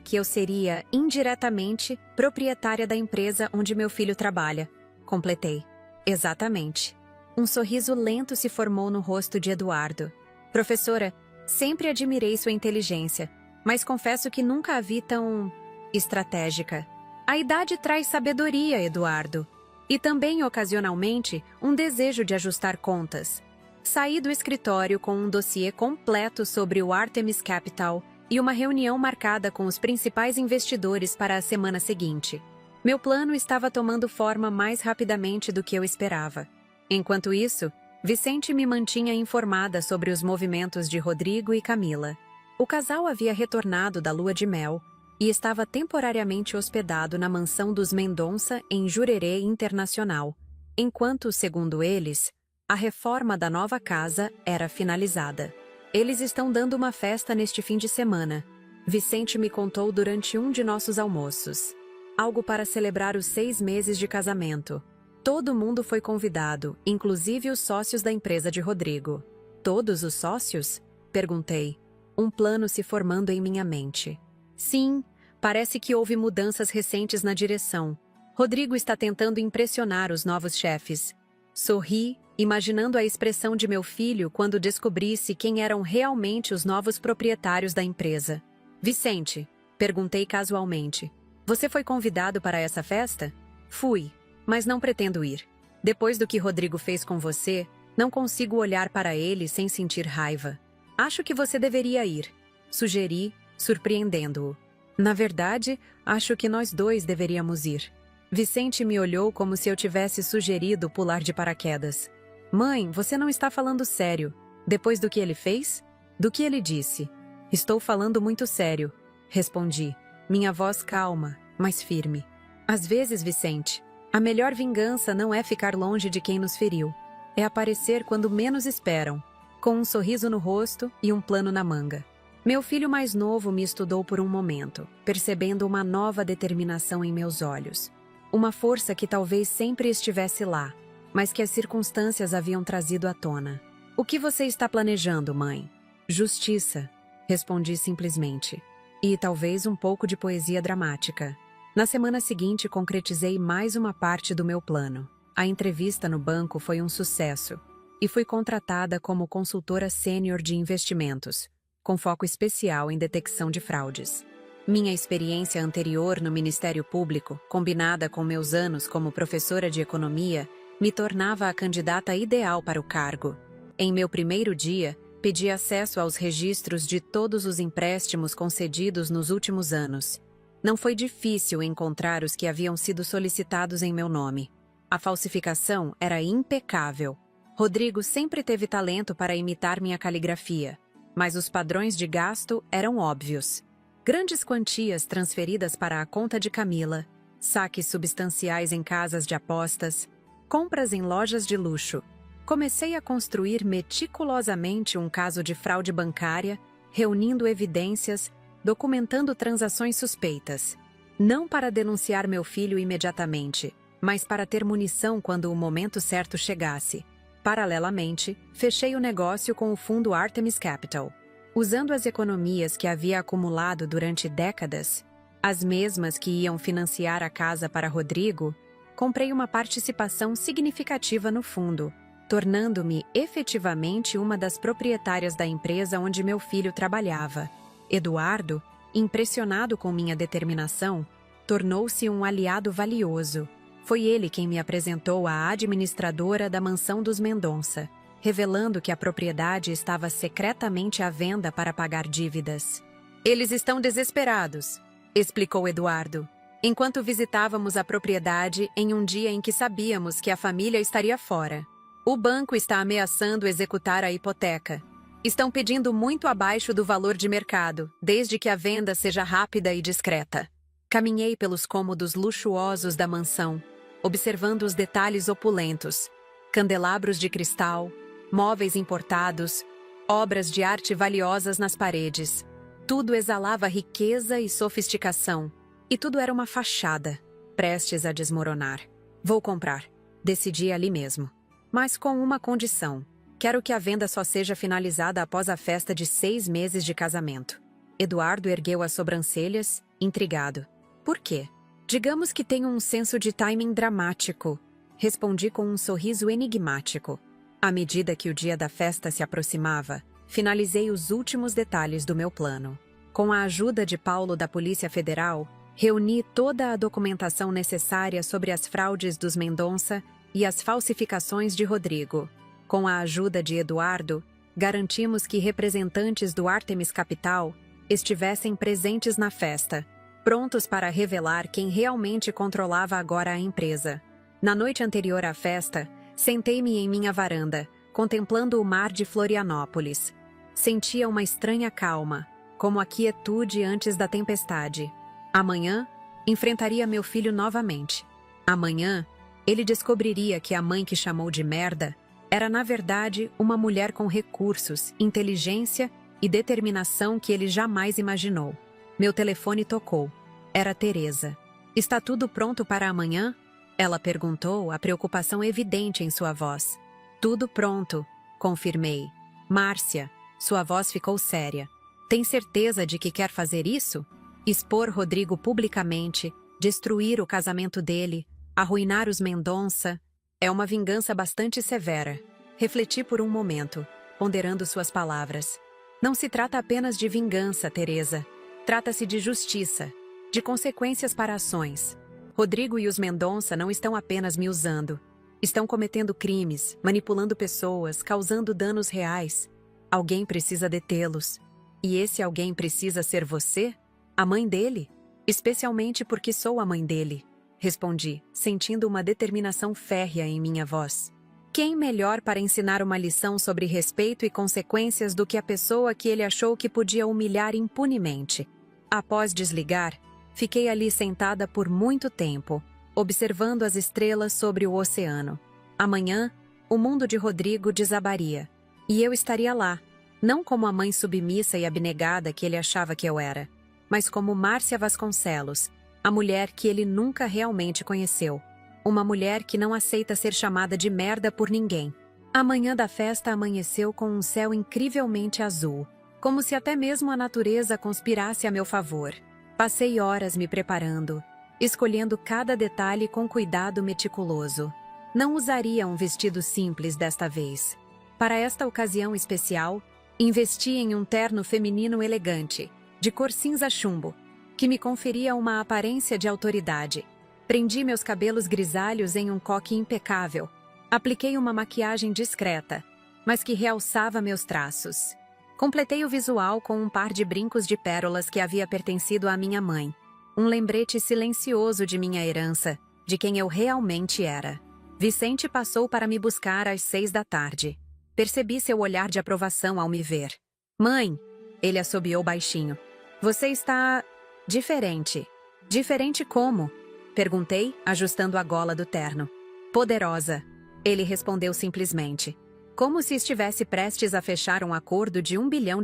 que eu seria, indiretamente, proprietária da empresa onde meu filho trabalha. Completei. Exatamente. Um sorriso lento se formou no rosto de Eduardo. Professora, sempre admirei sua inteligência, mas confesso que nunca a vi tão estratégica. A idade traz sabedoria, Eduardo. E também, ocasionalmente, um desejo de ajustar contas. Saí do escritório com um dossiê completo sobre o Artemis Capital e uma reunião marcada com os principais investidores para a semana seguinte. Meu plano estava tomando forma mais rapidamente do que eu esperava. Enquanto isso, Vicente me mantinha informada sobre os movimentos de Rodrigo e Camila. O casal havia retornado da lua de mel e estava temporariamente hospedado na mansão dos Mendonça em Jurerê Internacional, enquanto, segundo eles, a reforma da nova casa era finalizada. Eles estão dando uma festa neste fim de semana. Vicente me contou durante um de nossos almoços. Algo para celebrar os 6 meses de casamento. Todo mundo foi convidado, inclusive os sócios da empresa de Rodrigo. Todos os sócios? Perguntei. um plano se formando em minha mente. Sim, parece que houve mudanças recentes na direção. Rodrigo está tentando impressionar os novos chefes. Sorri, imaginando a expressão de meu filho quando descobrisse quem eram realmente os novos proprietários da empresa. Vicente, perguntei casualmente. Você foi convidado para essa festa? Fui, mas não pretendo ir. Depois do que Rodrigo fez com você, não consigo olhar para ele sem sentir raiva. Acho que você deveria ir, sugeri, surpreendendo-o. Na verdade, acho que nós dois deveríamos ir. Vicente me olhou como se eu tivesse sugerido pular de paraquedas. Mãe, você não está falando sério. Depois do que ele fez? Do que ele disse? Estou falando muito sério, respondi, minha voz calma, mas firme. Às vezes, Vicente, a melhor vingança não é ficar longe de quem nos feriu. É aparecer quando menos esperam, com um sorriso no rosto e um plano na manga. Meu filho mais novo me estudou por um momento, percebendo uma nova determinação em meus olhos. Uma força que talvez sempre estivesse lá, mas que as circunstâncias haviam trazido à tona. O que você está planejando, mãe? Justiça, respondi simplesmente. E talvez um pouco de poesia dramática. Na semana seguinte, concretizei mais uma parte do meu plano. A entrevista no banco foi um sucesso e fui contratada como consultora sênior de investimentos, com foco especial em detecção de fraudes. Minha experiência anterior no Ministério Público, combinada com meus anos como professora de economia, me tornava a candidata ideal para o cargo. Em meu primeiro dia, pedi acesso aos registros de todos os empréstimos concedidos nos últimos anos. Não foi difícil encontrar os que haviam sido solicitados em meu nome. A falsificação era impecável. Rodrigo sempre teve talento para imitar minha caligrafia, mas os padrões de gasto eram óbvios. Grandes quantias transferidas para a conta de Camila, saques substanciais em casas de apostas, compras em lojas de luxo. Comecei a construir meticulosamente um caso de fraude bancária, reunindo evidências, documentando transações suspeitas. Não para denunciar meu filho imediatamente, mas para ter munição quando o momento certo chegasse. Paralelamente, fechei o negócio com o fundo Artemis Capital. Usando as economias que havia acumulado durante décadas, as mesmas que iam financiar a casa para Rodrigo, comprei uma participação significativa no fundo, tornando-me efetivamente uma das proprietárias da empresa onde meu filho trabalhava. Eduardo, impressionado com minha determinação, tornou-se um aliado valioso. Foi ele quem me apresentou à administradora da mansão dos Mendonça, revelando que a propriedade estava secretamente à venda para pagar dívidas. Eles estão desesperados, explicou Eduardo, enquanto visitávamos a propriedade em um dia em que sabíamos que a família estaria fora. O banco está ameaçando executar a hipoteca. Estão pedindo muito abaixo do valor de mercado, desde que a venda seja rápida e discreta. Caminhei pelos cômodos luxuosos da mansão, observando os detalhes opulentos, candelabros de cristal, móveis importados, obras de arte valiosas nas paredes. Tudo exalava riqueza e sofisticação, e tudo era uma fachada, prestes a desmoronar. Vou comprar, decidi ali mesmo. Mas com uma condição. Quero que a venda só seja finalizada após a festa de 6 meses de casamento. Eduardo ergueu as sobrancelhas, intrigado. Por quê? Digamos que tenho um senso de timing dramático, respondi com um sorriso enigmático. À medida que o dia da festa se aproximava, finalizei os últimos detalhes do meu plano. Com a ajuda de Paulo da Polícia Federal, reuni toda a documentação necessária sobre as fraudes dos Mendonça e as falsificações de Rodrigo. Com a ajuda de Eduardo, garantimos que representantes do Artemis Capital estivessem presentes na festa, prontos para revelar quem realmente controlava agora a empresa. Na noite anterior à festa, sentei-me em minha varanda, contemplando o mar de Florianópolis. Sentia uma estranha calma, como a quietude antes da tempestade. Amanhã, enfrentaria meu filho novamente. Amanhã, ele descobriria que a mãe que chamou de merda era, na verdade, uma mulher com recursos, inteligência e determinação que ele jamais imaginou. Meu telefone tocou. Era Teresa. Está tudo pronto para amanhã? Ela perguntou, a preocupação evidente em sua voz. Tudo pronto, confirmei. Márcia, sua voz ficou séria. Tem certeza de que quer fazer isso? Expor Rodrigo publicamente, destruir o casamento dele, arruinar os Mendonça, é uma vingança bastante severa. Refleti por um momento, ponderando suas palavras. Não se trata apenas de vingança, Teresa. Trata-se de justiça, de consequências para ações. Rodrigo e os Mendonça não estão apenas me usando. Estão cometendo crimes, manipulando pessoas, causando danos reais. Alguém precisa detê-los. E esse alguém precisa ser você? A mãe dele? Especialmente porque sou a mãe dele. Respondi, sentindo uma determinação férrea em minha voz. Quem melhor para ensinar uma lição sobre respeito e consequências do que a pessoa que ele achou que podia humilhar impunemente? Após desligar, fiquei ali sentada por muito tempo, observando as estrelas sobre o oceano. Amanhã, o mundo de Rodrigo desabaria. E eu estaria lá, não como a mãe submissa e abnegada que ele achava que eu era, mas como Márcia Vasconcelos, a mulher que ele nunca realmente conheceu. Uma mulher que não aceita ser chamada de merda por ninguém. A manhã da festa amanheceu com um céu incrivelmente azul, como se até mesmo a natureza conspirasse a meu favor. Passei horas me preparando, escolhendo cada detalhe com cuidado meticuloso. Não usaria um vestido simples desta vez. Para esta ocasião especial, investi em um terno feminino elegante, de cor cinza chumbo, que me conferia uma aparência de autoridade. Prendi meus cabelos grisalhos em um coque impecável. Apliquei uma maquiagem discreta, mas que realçava meus traços. Completei o visual com um par de brincos de pérolas que havia pertencido à minha mãe. Um lembrete silencioso de minha herança, de quem eu realmente era. Vicente passou para me buscar às 6 da tarde. Percebi seu olhar de aprovação ao me ver. Mãe, ele assobiou baixinho. Você está... diferente. Diferente como? Perguntei, ajustando a gola do terno. Poderosa. Ele respondeu simplesmente. Como se estivesse prestes a fechar um acordo de $1 bilhão.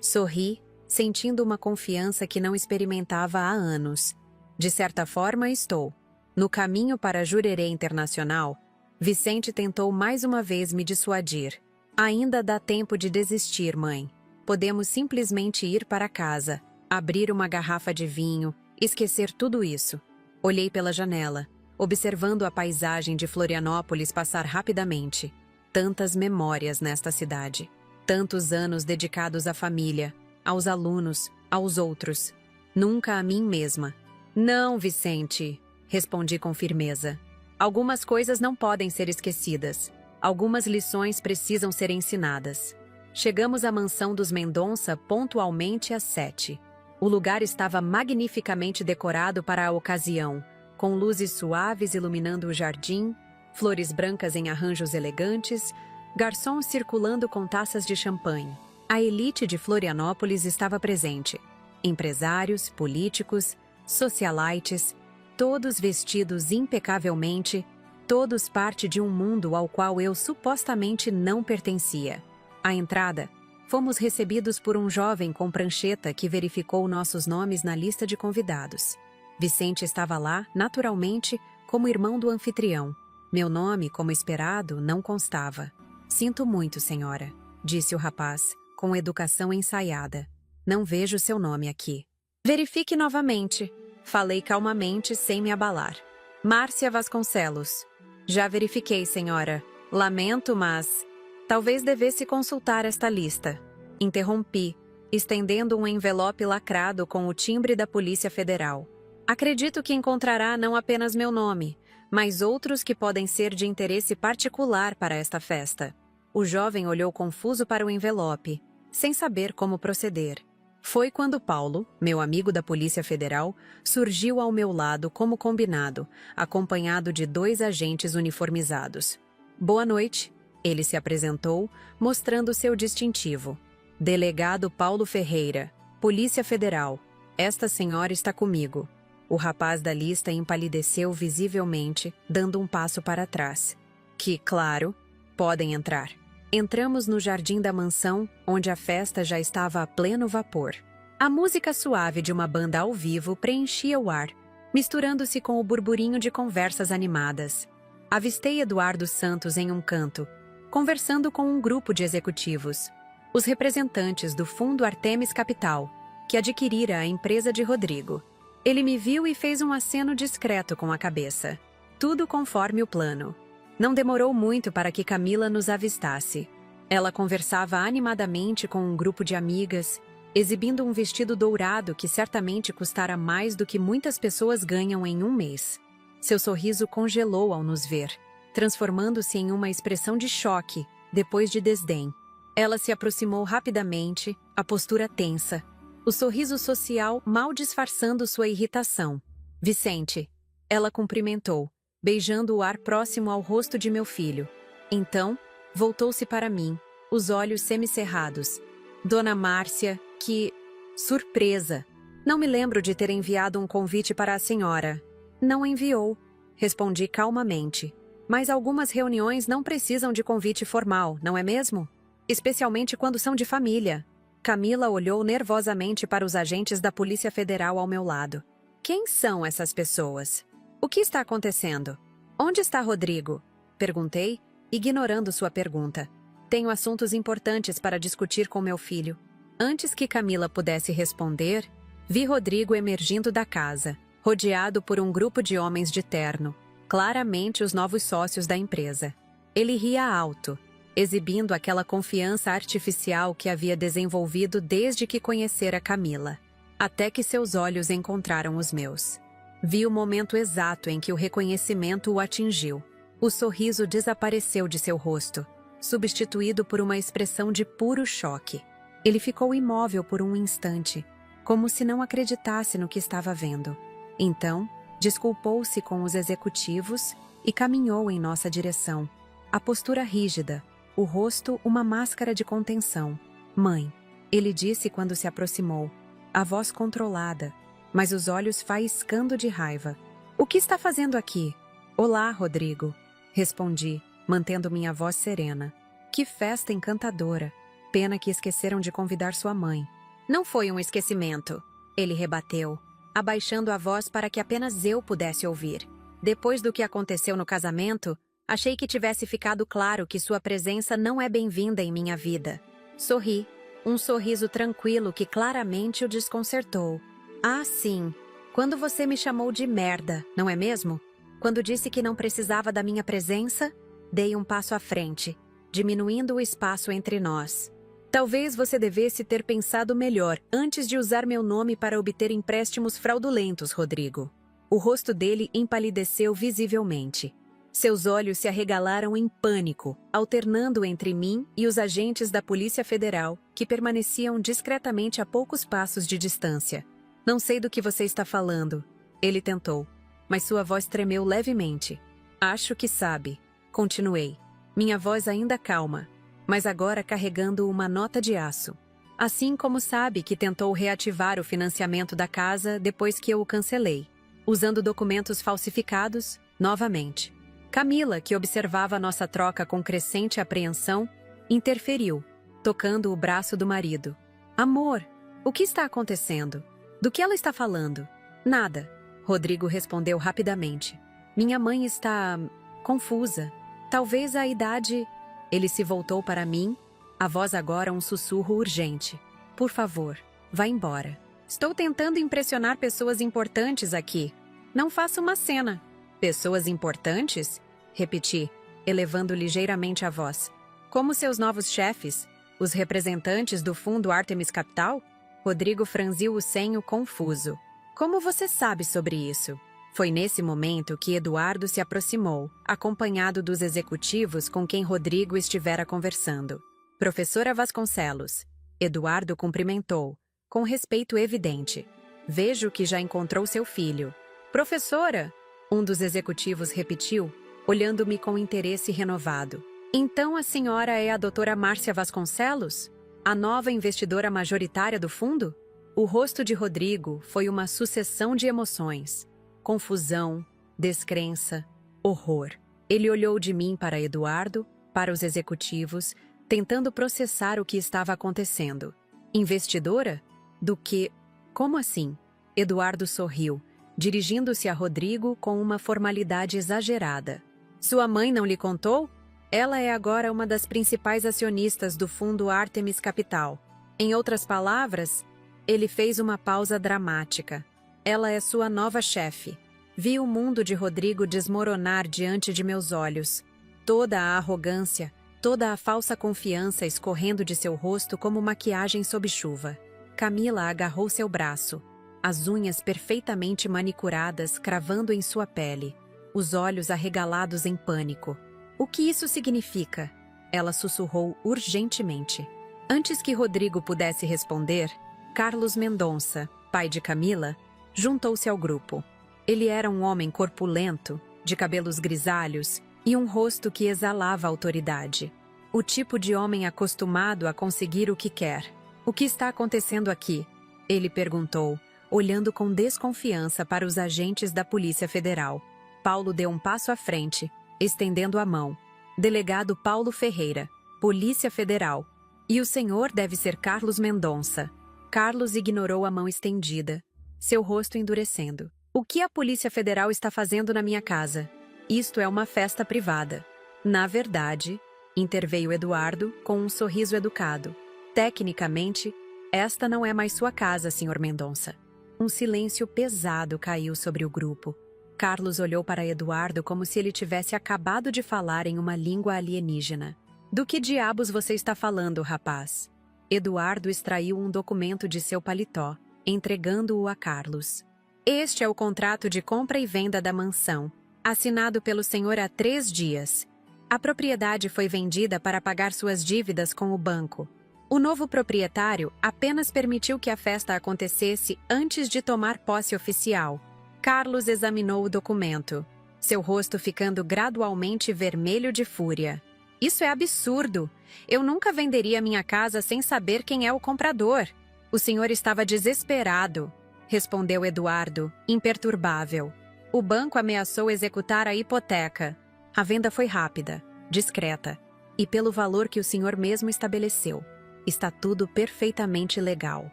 Sorri, sentindo uma confiança que não experimentava há anos. De certa forma, estou. No caminho para Jurerê Internacional, Vicente tentou mais uma vez me dissuadir. Ainda dá tempo de desistir, mãe. Podemos simplesmente ir para casa, abrir uma garrafa de vinho, esquecer tudo isso. Olhei pela janela, observando a paisagem de Florianópolis passar rapidamente. Tantas memórias nesta cidade. Tantos anos dedicados à família, aos alunos, aos outros. Nunca a mim mesma. Não, Vicente, respondi com firmeza. Algumas coisas não podem ser esquecidas. Algumas lições precisam ser ensinadas. Chegamos à mansão dos Mendonça pontualmente às 7. O lugar estava magnificamente decorado para a ocasião, com luzes suaves iluminando o jardim, flores brancas em arranjos elegantes, garçons circulando com taças de champanhe. A elite de Florianópolis estava presente. Empresários, políticos, socialites, todos vestidos impecavelmente, todos parte de um mundo ao qual eu supostamente não pertencia. À entrada, fomos recebidos por um jovem com prancheta que verificou nossos nomes na lista de convidados. Vicente estava lá, naturalmente, como irmão do anfitrião. Meu nome, como esperado, não constava. Sinto muito, senhora, disse o rapaz, com educação ensaiada. Não vejo seu nome aqui. Verifique novamente. Falei calmamente, sem me abalar. Márcia Vasconcelos. Já verifiquei, senhora. Lamento, mas... talvez devesse consultar esta lista. Interrompi, estendendo um envelope lacrado com o timbre da Polícia Federal. Acredito que encontrará não apenas meu nome, mas outros que podem ser de interesse particular para esta festa. O jovem olhou confuso para o envelope, sem saber como proceder. Foi quando Paulo, meu amigo da Polícia Federal, surgiu ao meu lado como combinado, acompanhado de 2 agentes uniformizados. Boa noite, ele se apresentou, mostrando seu distintivo. Delegado Paulo Ferreira, Polícia Federal. Esta senhora está comigo. O rapaz da lista empalideceu visivelmente, dando um passo para trás. Que, claro, podem entrar. Entramos no jardim da mansão, onde a festa já estava a pleno vapor. A música suave de uma banda ao vivo preenchia o ar, misturando-se com o burburinho de conversas animadas. Avistei Eduardo Santos em um canto, conversando com um grupo de executivos. Os representantes do Fundo Artemis Capital, que adquirira a empresa de Rodrigo. Ele me viu e fez um aceno discreto com a cabeça. Tudo conforme o plano. Não demorou muito para que Camila nos avistasse. Ela conversava animadamente com um grupo de amigas, exibindo um vestido dourado que certamente custara mais do que muitas pessoas ganham em um mês. Seu sorriso congelou ao nos ver, transformando-se em uma expressão de choque, depois de desdém. Ela se aproximou rapidamente, a postura tensa, o sorriso social mal disfarçando sua irritação. Vicente. Ela cumprimentou, beijando o ar próximo ao rosto de meu filho. Então, voltou-se para mim, os olhos semicerrados. Dona Márcia, que... surpresa! Não me lembro de ter enviado um convite para a senhora. Não enviou, respondi calmamente. Mas algumas reuniões não precisam de convite formal, não é mesmo? Especialmente quando são de família. Camila olhou nervosamente para os agentes da Polícia Federal ao meu lado. Quem são essas pessoas? O que está acontecendo? Onde está Rodrigo? Perguntei, ignorando sua pergunta. Tenho assuntos importantes para discutir com meu filho. Antes que Camila pudesse responder, vi Rodrigo emergindo da casa, rodeado por um grupo de homens de terno, claramente os novos sócios da empresa. Ele ria alto, exibindo aquela confiança artificial que havia desenvolvido desde que conhecera Camila, até que seus olhos encontraram os meus. Vi o momento exato em que o reconhecimento o atingiu. O sorriso desapareceu de seu rosto, substituído por uma expressão de puro choque. Ele ficou imóvel por um instante, como se não acreditasse no que estava vendo. Então, desculpou-se com os executivos e caminhou em nossa direção. A postura rígida, o rosto uma máscara de contenção. Mãe, ele disse quando se aproximou, a voz controlada, mas os olhos faiscando de raiva. O que está fazendo aqui? Olá, Rodrigo, respondi, mantendo minha voz serena. Que festa encantadora. Pena que esqueceram de convidar sua mãe. Não foi um esquecimento, ele rebateu, abaixando a voz para que apenas eu pudesse ouvir. Depois do que aconteceu no casamento, achei que tivesse ficado claro que sua presença não é bem-vinda em minha vida. Sorri, um sorriso tranquilo que claramente o desconcertou. Ah, sim, quando você me chamou de merda, não é mesmo? Quando disse que não precisava da minha presença, dei um passo à frente, diminuindo o espaço entre nós. Talvez você devesse ter pensado melhor antes de usar meu nome para obter empréstimos fraudulentos, Rodrigo. O rosto dele empalideceu visivelmente. Seus olhos se arregalaram em pânico, alternando entre mim e os agentes da Polícia Federal, que permaneciam discretamente a poucos passos de distância. Não sei do que você está falando, ele tentou, mas sua voz tremeu levemente. Acho que sabe, continuei, minha voz ainda calma, mas agora carregando uma nota de aço. Assim como sabe que tentou reativar o financiamento da casa depois que eu o cancelei, usando documentos falsificados, novamente. Camila, que observava nossa troca com crescente apreensão, interferiu, tocando o braço do marido. Amor, o que está acontecendo? Do que ela está falando? Nada, Rodrigo respondeu rapidamente. Minha mãe está... confusa. Talvez a idade... Ele se voltou para mim, a voz agora um sussurro urgente. Por favor, vá embora. Estou tentando impressionar pessoas importantes aqui. Não faça uma cena. Pessoas importantes? Repeti, elevando ligeiramente a voz. Como seus novos chefes, os representantes do Fundo Artemis Capital? Rodrigo franziu o senho confuso. Como você sabe sobre isso? Foi nesse momento que Eduardo se aproximou, acompanhado dos executivos com quem Rodrigo estivera conversando. Professora Vasconcelos. Eduardo cumprimentou, com respeito evidente. Vejo que já encontrou seu filho. Professora? Um dos executivos repetiu, olhando-me com interesse renovado. Então a senhora é a doutora Márcia Vasconcelos? A nova investidora majoritária do fundo? O rosto de Rodrigo foi uma sucessão de emoções. Confusão, descrença, horror. Ele olhou de mim para Eduardo, para os executivos, tentando processar o que estava acontecendo. Investidora? Do que? Como assim? Eduardo sorriu, dirigindo-se a Rodrigo com uma formalidade exagerada. Sua mãe não lhe contou? Ela é agora uma das principais acionistas do fundo Artemis Capital. Em outras palavras, ele fez uma pausa dramática. Ela é sua nova chefe. Vi o mundo de Rodrigo desmoronar diante de meus olhos. Toda a arrogância, toda a falsa confiança escorrendo de seu rosto como maquiagem sob chuva. Camila agarrou seu braço, as unhas perfeitamente manicuradas cravando em sua pele, os olhos arregalados em pânico. O que isso significa? Ela sussurrou urgentemente. Antes que Rodrigo pudesse responder, Carlos Mendonça, pai de Camila, juntou-se ao grupo. Ele era um homem corpulento, de cabelos grisalhos e um rosto que exalava autoridade. O tipo de homem acostumado a conseguir o que quer. O que está acontecendo aqui? Ele perguntou, olhando com desconfiança para os agentes da Polícia Federal. Paulo deu um passo à frente, estendendo a mão. Delegado Paulo Ferreira, Polícia Federal. E o senhor deve ser Carlos Mendonça. Carlos ignorou a mão estendida, seu rosto endurecendo. O que a Polícia Federal está fazendo na minha casa? Isto é uma festa privada. Na verdade, interveio Eduardo com um sorriso educado. Tecnicamente, esta não é mais sua casa, Sr. Mendonça. Um silêncio pesado caiu sobre o grupo. Carlos olhou para Eduardo como se ele tivesse acabado de falar em uma língua alienígena. Do que diabos você está falando, rapaz? Eduardo extraiu um documento de seu paletó, entregando-o a Carlos. Este é o contrato de compra e venda da mansão, assinado pelo senhor há 3 dias. A propriedade foi vendida para pagar suas dívidas com o banco. O novo proprietário apenas permitiu que a festa acontecesse antes de tomar posse oficial. Carlos examinou o documento, seu rosto ficando gradualmente vermelho de fúria. Isso é absurdo! Eu nunca venderia minha casa sem saber quem é o comprador. O senhor estava desesperado, respondeu Eduardo, imperturbável. O banco ameaçou executar a hipoteca. A venda foi rápida, discreta, e pelo valor que o senhor mesmo estabeleceu. Está tudo perfeitamente legal.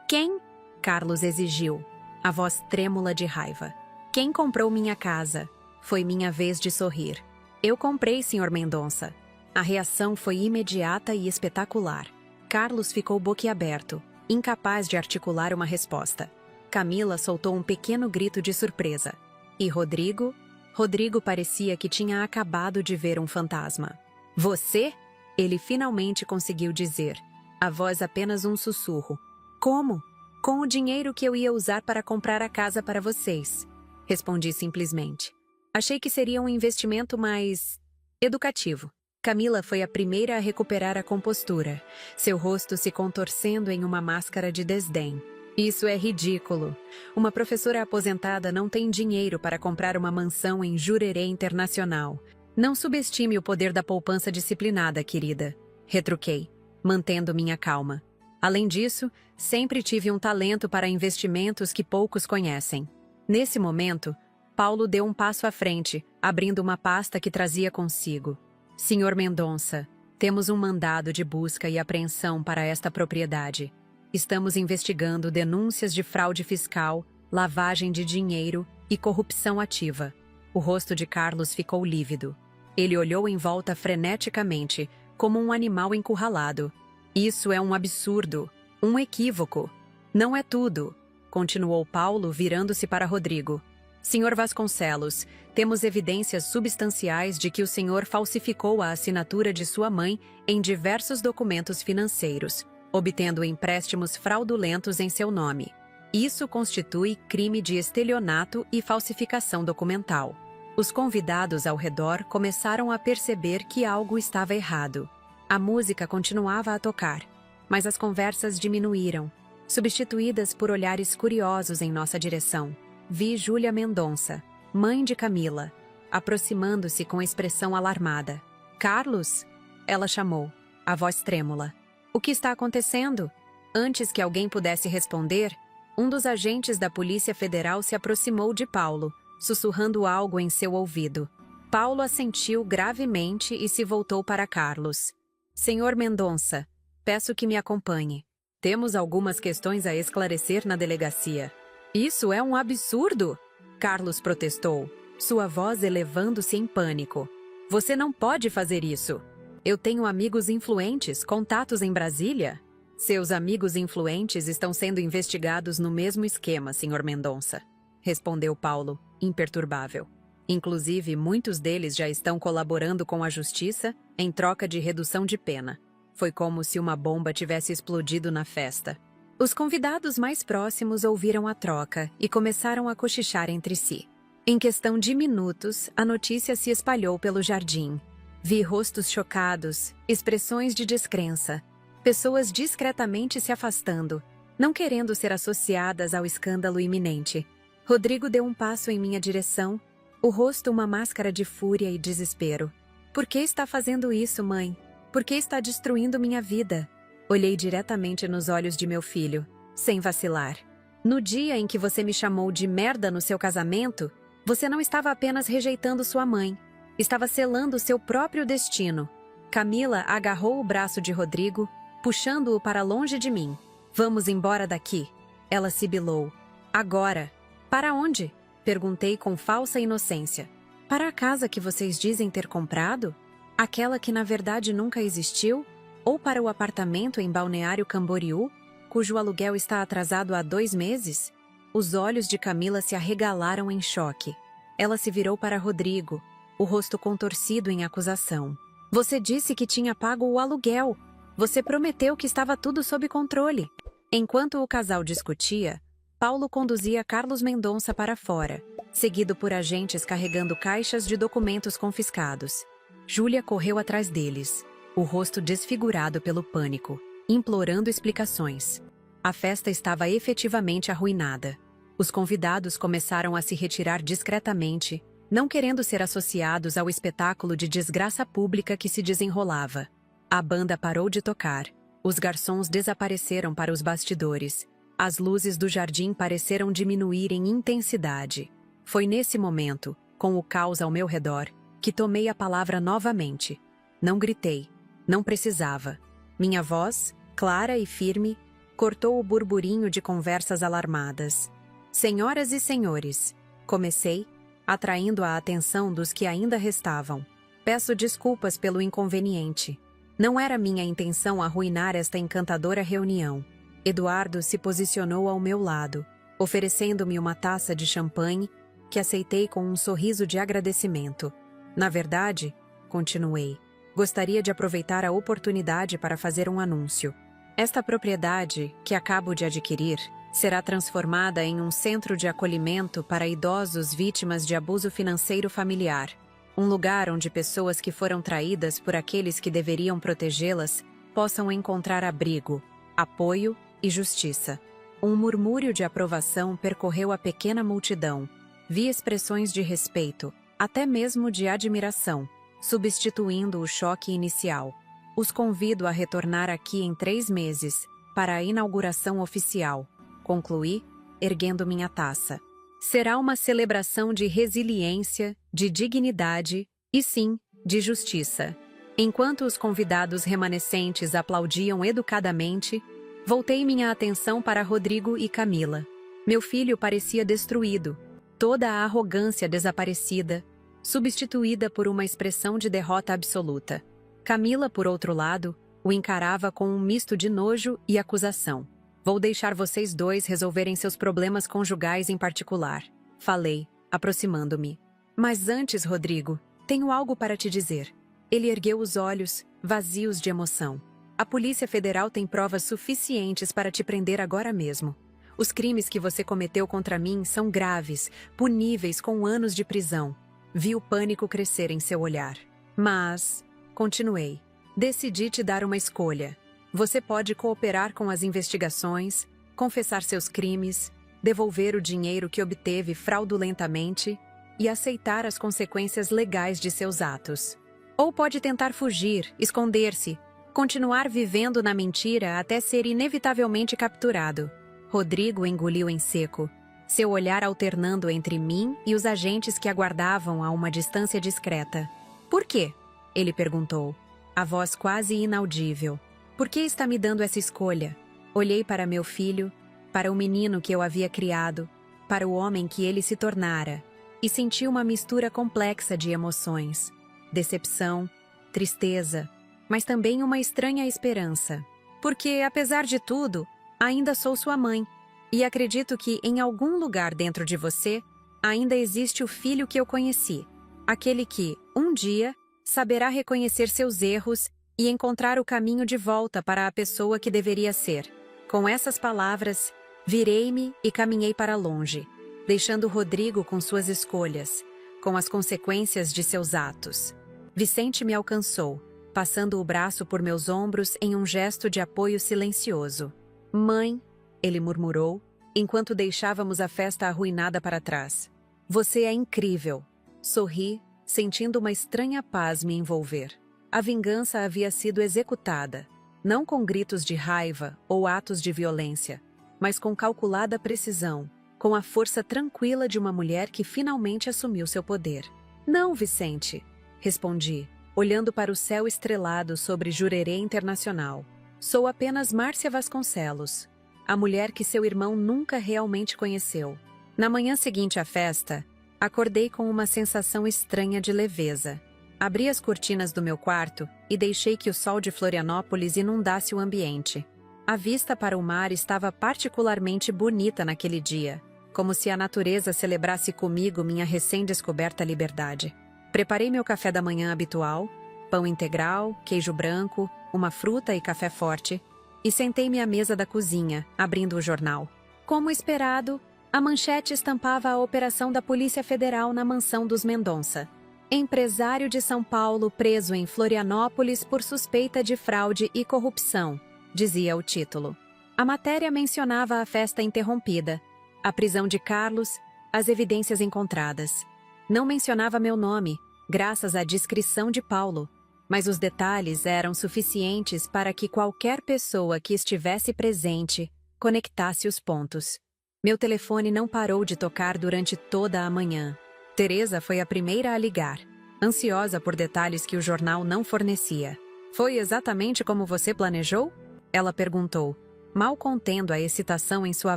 Quem? Carlos exigiu, a voz trêmula de raiva. Quem comprou minha casa? Foi minha vez de sorrir. Eu comprei, Sr. Mendonça. A reação foi imediata e espetacular. Carlos ficou boquiaberto, incapaz de articular uma resposta. Camila soltou um pequeno grito de surpresa. E Rodrigo? Rodrigo parecia que tinha acabado de ver um fantasma. Você? Ele finalmente conseguiu dizer, a voz apenas um sussurro. Como? Com o dinheiro que eu ia usar para comprar a casa para vocês. Respondi simplesmente. Achei que seria um investimento mais educativo. Camila foi a primeira a recuperar a compostura, seu rosto se contorcendo em uma máscara de desdém. Isso é ridículo. Uma professora aposentada não tem dinheiro para comprar uma mansão em Jurerê Internacional. Não subestime o poder da poupança disciplinada, querida. Retruquei, mantendo minha calma. Além disso, sempre tive um talento para investimentos que poucos conhecem. Nesse momento, Paulo deu um passo à frente, abrindo uma pasta que trazia consigo. Senhor Mendonça, temos um mandado de busca e apreensão para esta propriedade. Estamos investigando denúncias de fraude fiscal, lavagem de dinheiro e corrupção ativa. O rosto de Carlos ficou lívido. Ele olhou em volta freneticamente, como um animal encurralado. Isso é um absurdo, um equívoco. Não é tudo, continuou Paulo, virando-se para Rodrigo. Senhor Vasconcelos, temos evidências substanciais de que o senhor falsificou a assinatura de sua mãe em diversos documentos financeiros, obtendo empréstimos fraudulentos em seu nome. Isso constitui crime de estelionato e falsificação documental. Os convidados ao redor começaram a perceber que algo estava errado. A música continuava a tocar, mas as conversas diminuíram, substituídas por olhares curiosos em nossa direção. Vi Júlia Mendonça, mãe de Camila, aproximando-se com expressão alarmada. Carlos? Ela chamou, a voz trêmula. O que está acontecendo? Antes que alguém pudesse responder, um dos agentes da Polícia Federal se aproximou de Paulo, sussurrando algo em seu ouvido. Paulo assentiu gravemente e se voltou para Carlos. Senhor Mendonça, peço que me acompanhe. Temos algumas questões a esclarecer na delegacia. Isso é um absurdo! Carlos protestou, sua voz elevando-se em pânico. Você não pode fazer isso. Eu tenho amigos influentes, contatos em Brasília. Seus amigos influentes estão sendo investigados no mesmo esquema, Sr. Mendonça, respondeu Paulo, imperturbável. Inclusive, muitos deles já estão colaborando com a justiça em troca de redução de pena. Foi como se uma bomba tivesse explodido na festa. Os convidados mais próximos ouviram a troca e começaram a cochichar entre si. Em questão de minutos, a notícia se espalhou pelo jardim. Vi rostos chocados, expressões de descrença, pessoas discretamente se afastando, não querendo ser associadas ao escândalo iminente. Rodrigo deu um passo em minha direção, o rosto uma máscara de fúria e desespero. Por que está fazendo isso, mãe? Por que está destruindo minha vida? Olhei diretamente nos olhos de meu filho, sem vacilar. No dia em que você me chamou de merda no seu casamento, você não estava apenas rejeitando sua mãe, estava selando seu próprio destino. Camila agarrou o braço de Rodrigo, puxando-o para longe de mim. Vamos embora daqui. Ela sibilou. Agora. Para onde? Perguntei com falsa inocência. Para a casa que vocês dizem ter comprado? Aquela que na verdade nunca existiu? Ou para o apartamento em Balneário Camboriú, cujo aluguel está atrasado há 2 meses? Os olhos de Camila se arregalaram em choque. Ela se virou para Rodrigo, o rosto contorcido em acusação. Você disse que tinha pago o aluguel. Você prometeu que estava tudo sob controle. Enquanto o casal discutia, Paulo conduzia Carlos Mendonça para fora, seguido por agentes carregando caixas de documentos confiscados. Júlia correu atrás deles, o rosto desfigurado pelo pânico, implorando explicações. A festa estava efetivamente arruinada. Os convidados começaram a se retirar discretamente, não querendo ser associados ao espetáculo de desgraça pública que se desenrolava. A banda parou de tocar, os garçons desapareceram para os bastidores. As luzes do jardim pareceram diminuir em intensidade. Foi nesse momento, com o caos ao meu redor, que tomei a palavra novamente. Não gritei. Não precisava. Minha voz, clara e firme, cortou o burburinho de conversas alarmadas. Senhoras e senhores, comecei, atraindo a atenção dos que ainda restavam. Peço desculpas pelo inconveniente. Não era minha intenção arruinar esta encantadora reunião. Eduardo se posicionou ao meu lado, oferecendo-me uma taça de champanhe, que aceitei com um sorriso de agradecimento. Na verdade, continuei, gostaria de aproveitar a oportunidade para fazer um anúncio. Esta propriedade, que acabo de adquirir, será transformada em um centro de acolhimento para idosos vítimas de abuso financeiro familiar. Um lugar onde pessoas que foram traídas por aqueles que deveriam protegê-las possam encontrar abrigo, apoio e justiça. Um murmúrio de aprovação percorreu a pequena multidão. Vi expressões de respeito, até mesmo de admiração, substituindo o choque inicial. Os convido a retornar aqui em 3 meses, para a inauguração oficial. Concluí, erguendo minha taça. Será uma celebração de resiliência, de dignidade e, sim, de justiça. Enquanto os convidados remanescentes aplaudiam educadamente, voltei minha atenção para Rodrigo e Camila. Meu filho parecia destruído, toda a arrogância desaparecida, substituída por uma expressão de derrota absoluta. Camila, por outro lado, o encarava com um misto de nojo e acusação. Vou deixar vocês dois resolverem seus problemas conjugais em particular. Falei, aproximando-me. Mas antes, Rodrigo, tenho algo para te dizer. Ele ergueu os olhos, vazios de emoção. A Polícia Federal tem provas suficientes para te prender agora mesmo. Os crimes que você cometeu contra mim são graves, puníveis com anos de prisão. Vi o pânico crescer em seu olhar. Mas, continuei, decidi te dar uma escolha. Você pode cooperar com as investigações, confessar seus crimes, devolver o dinheiro que obteve fraudulentamente e aceitar as consequências legais de seus atos. Ou pode tentar fugir, esconder-se, continuar vivendo na mentira até ser inevitavelmente capturado. Rodrigo engoliu em seco, seu olhar alternando entre mim e os agentes que aguardavam a uma distância discreta. Por quê? Ele perguntou, a voz quase inaudível. Por que está me dando essa escolha? Olhei para meu filho, para o menino que eu havia criado, para o homem que ele se tornara, e senti uma mistura complexa de emoções. decepção, tristeza, mas também uma estranha esperança. Porque, apesar de tudo, ainda sou sua mãe, e acredito que em algum lugar dentro de você ainda existe o filho que eu conheci, aquele que, um dia, saberá reconhecer seus erros e encontrar o caminho de volta para a pessoa que deveria ser. Com essas palavras, virei-me e caminhei para longe, deixando Rodrigo com suas escolhas, com as consequências de seus atos. Vicente me alcançou, passando o braço por meus ombros em um gesto de apoio silencioso. "Mãe", ele murmurou, enquanto deixávamos a festa arruinada para trás. "Você é incrível." Sorri, sentindo uma estranha paz me envolver. A vingança havia sido executada, não com gritos de raiva ou atos de violência, mas com calculada precisão, com a força tranquila de uma mulher que finalmente assumiu seu poder. "Não, Vicente", respondi, olhando para o céu estrelado sobre Jurerê Internacional. "Sou apenas Márcia Vasconcelos, a mulher que seu irmão nunca realmente conheceu." Na manhã seguinte à festa, acordei com uma sensação estranha de leveza. Abri as cortinas do meu quarto e deixei que o sol de Florianópolis inundasse o ambiente. A vista para o mar estava particularmente bonita naquele dia, como se a natureza celebrasse comigo minha recém-descoberta liberdade. Preparei meu café da manhã habitual, pão integral, queijo branco, uma fruta e café forte, e sentei-me à mesa da cozinha, abrindo o jornal. Como esperado, a manchete estampava a operação da Polícia Federal na mansão dos Mendonça. "Empresário de São Paulo preso em Florianópolis por suspeita de fraude e corrupção", dizia o título. A matéria mencionava a festa interrompida, a prisão de Carlos, as evidências encontradas. Não mencionava meu nome, graças à discrição de Paulo, mas os detalhes eram suficientes para que qualquer pessoa que estivesse presente conectasse os pontos. Meu telefone não parou de tocar durante toda a manhã. Teresa foi a primeira a ligar, ansiosa por detalhes que o jornal não fornecia. "Foi exatamente como você planejou?" ela perguntou, mal contendo a excitação em sua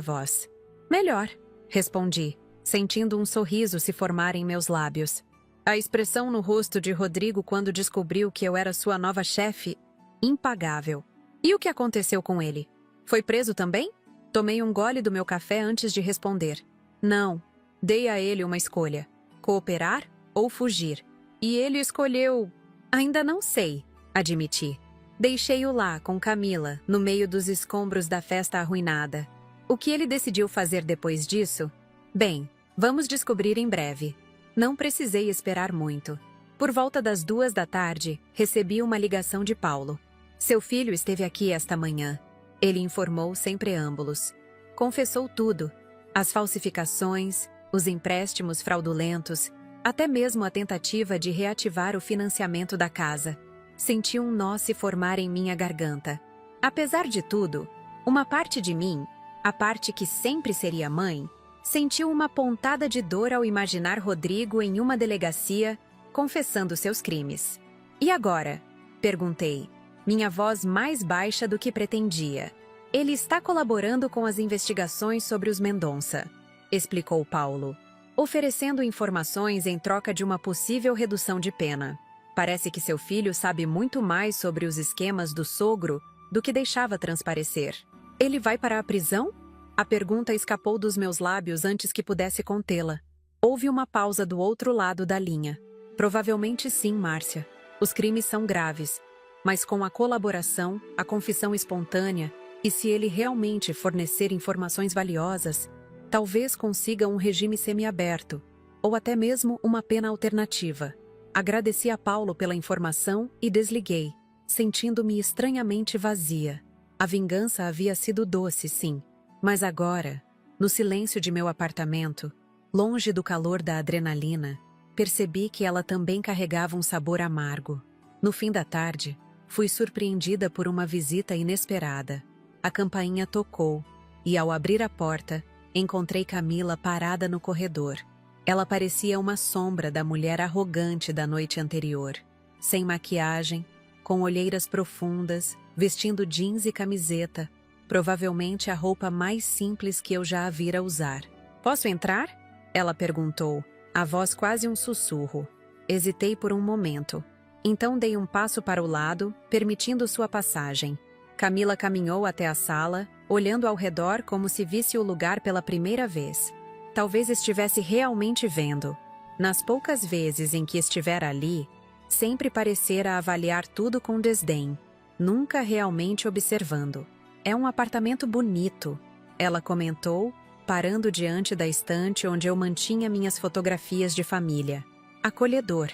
voz. "Melhor", respondi, sentindo um sorriso se formar em meus lábios. A expressão no rosto de Rodrigo quando descobriu que eu era sua nova chefe, impagável. "E o que aconteceu com ele? Foi preso também?" Tomei um gole do meu café antes de responder. "Não, dei a ele uma escolha: cooperar ou fugir. E ele escolheu... Ainda não sei", admiti. Deixei-o lá com Camila, no meio dos escombros da festa arruinada. O que ele decidiu fazer depois disso? Bem, vamos descobrir em breve. Não precisei esperar muito. Por volta das 2 da tarde, recebi uma ligação de Paulo. "Seu filho esteve aqui esta manhã", ele informou sem preâmbulos. Confessou tudo: as falsificações, os empréstimos fraudulentos, até mesmo a tentativa de reativar o financiamento da casa. Senti um nó se formar em minha garganta. Apesar de tudo, uma parte de mim, a parte que sempre seria mãe, sentiu uma pontada de dor ao imaginar Rodrigo em uma delegacia, confessando seus crimes. "E agora?", perguntei, minha voz mais baixa do que pretendia. "Ele está colaborando com as investigações sobre os Mendonça", explicou Paulo, oferecendo informações em troca de uma possível redução de pena. "Parece que seu filho sabe muito mais sobre os esquemas do sogro do que deixava transparecer." "Ele vai para a prisão?" A pergunta escapou dos meus lábios antes que pudesse contê-la. Houve uma pausa do outro lado da linha. "Provavelmente sim, Márcia. Os crimes são graves, mas com a colaboração, a confissão espontânea, e se ele realmente fornecer informações valiosas, talvez consiga um regime semiaberto, ou até mesmo uma pena alternativa." Agradeci a Paulo pela informação e desliguei, sentindo-me estranhamente vazia. A vingança havia sido doce, sim, mas agora, no silêncio de meu apartamento, longe do calor da adrenalina, percebi que ela também carregava um sabor amargo. No fim da tarde, fui surpreendida por uma visita inesperada. A campainha tocou, e ao abrir a porta, encontrei Camila parada no corredor. Ela parecia uma sombra da mulher arrogante da noite anterior, sem maquiagem, com olheiras profundas, vestindo jeans e camiseta, provavelmente a roupa mais simples que eu já a vira usar. "Posso entrar?", ela perguntou, a voz quase um sussurro. Hesitei por um momento. Então dei um passo para o lado, permitindo sua passagem. Camila caminhou até a sala, olhando ao redor como se visse o lugar pela primeira vez. Talvez estivesse realmente vendo. Nas poucas vezes em que estivera ali, sempre parecera avaliar tudo com desdém, nunca realmente observando. É um apartamento bonito, ela comentou, parando diante da estante onde eu mantinha minhas fotografias de família. Acolhedor.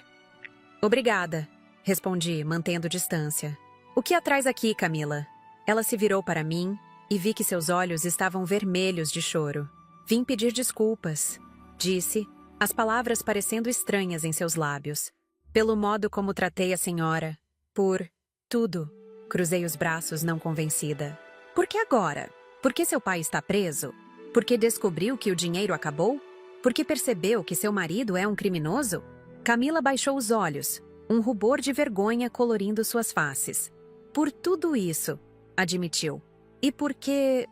Obrigada, respondi, mantendo distância. O que a traz aqui, Camila? Ela se virou para mim e vi que seus olhos estavam vermelhos de choro. Vim pedir desculpas, disse, as palavras parecendo estranhas em seus lábios. Pelo modo como tratei a senhora. Por tudo. Cruzei os braços, não convencida. Por que agora? Porque seu pai está preso? Porque descobriu que o dinheiro acabou? Porque percebeu que seu marido é um criminoso? Camila baixou os olhos, um rubor de vergonha colorindo suas faces. Por tudo isso, admitiu. E porque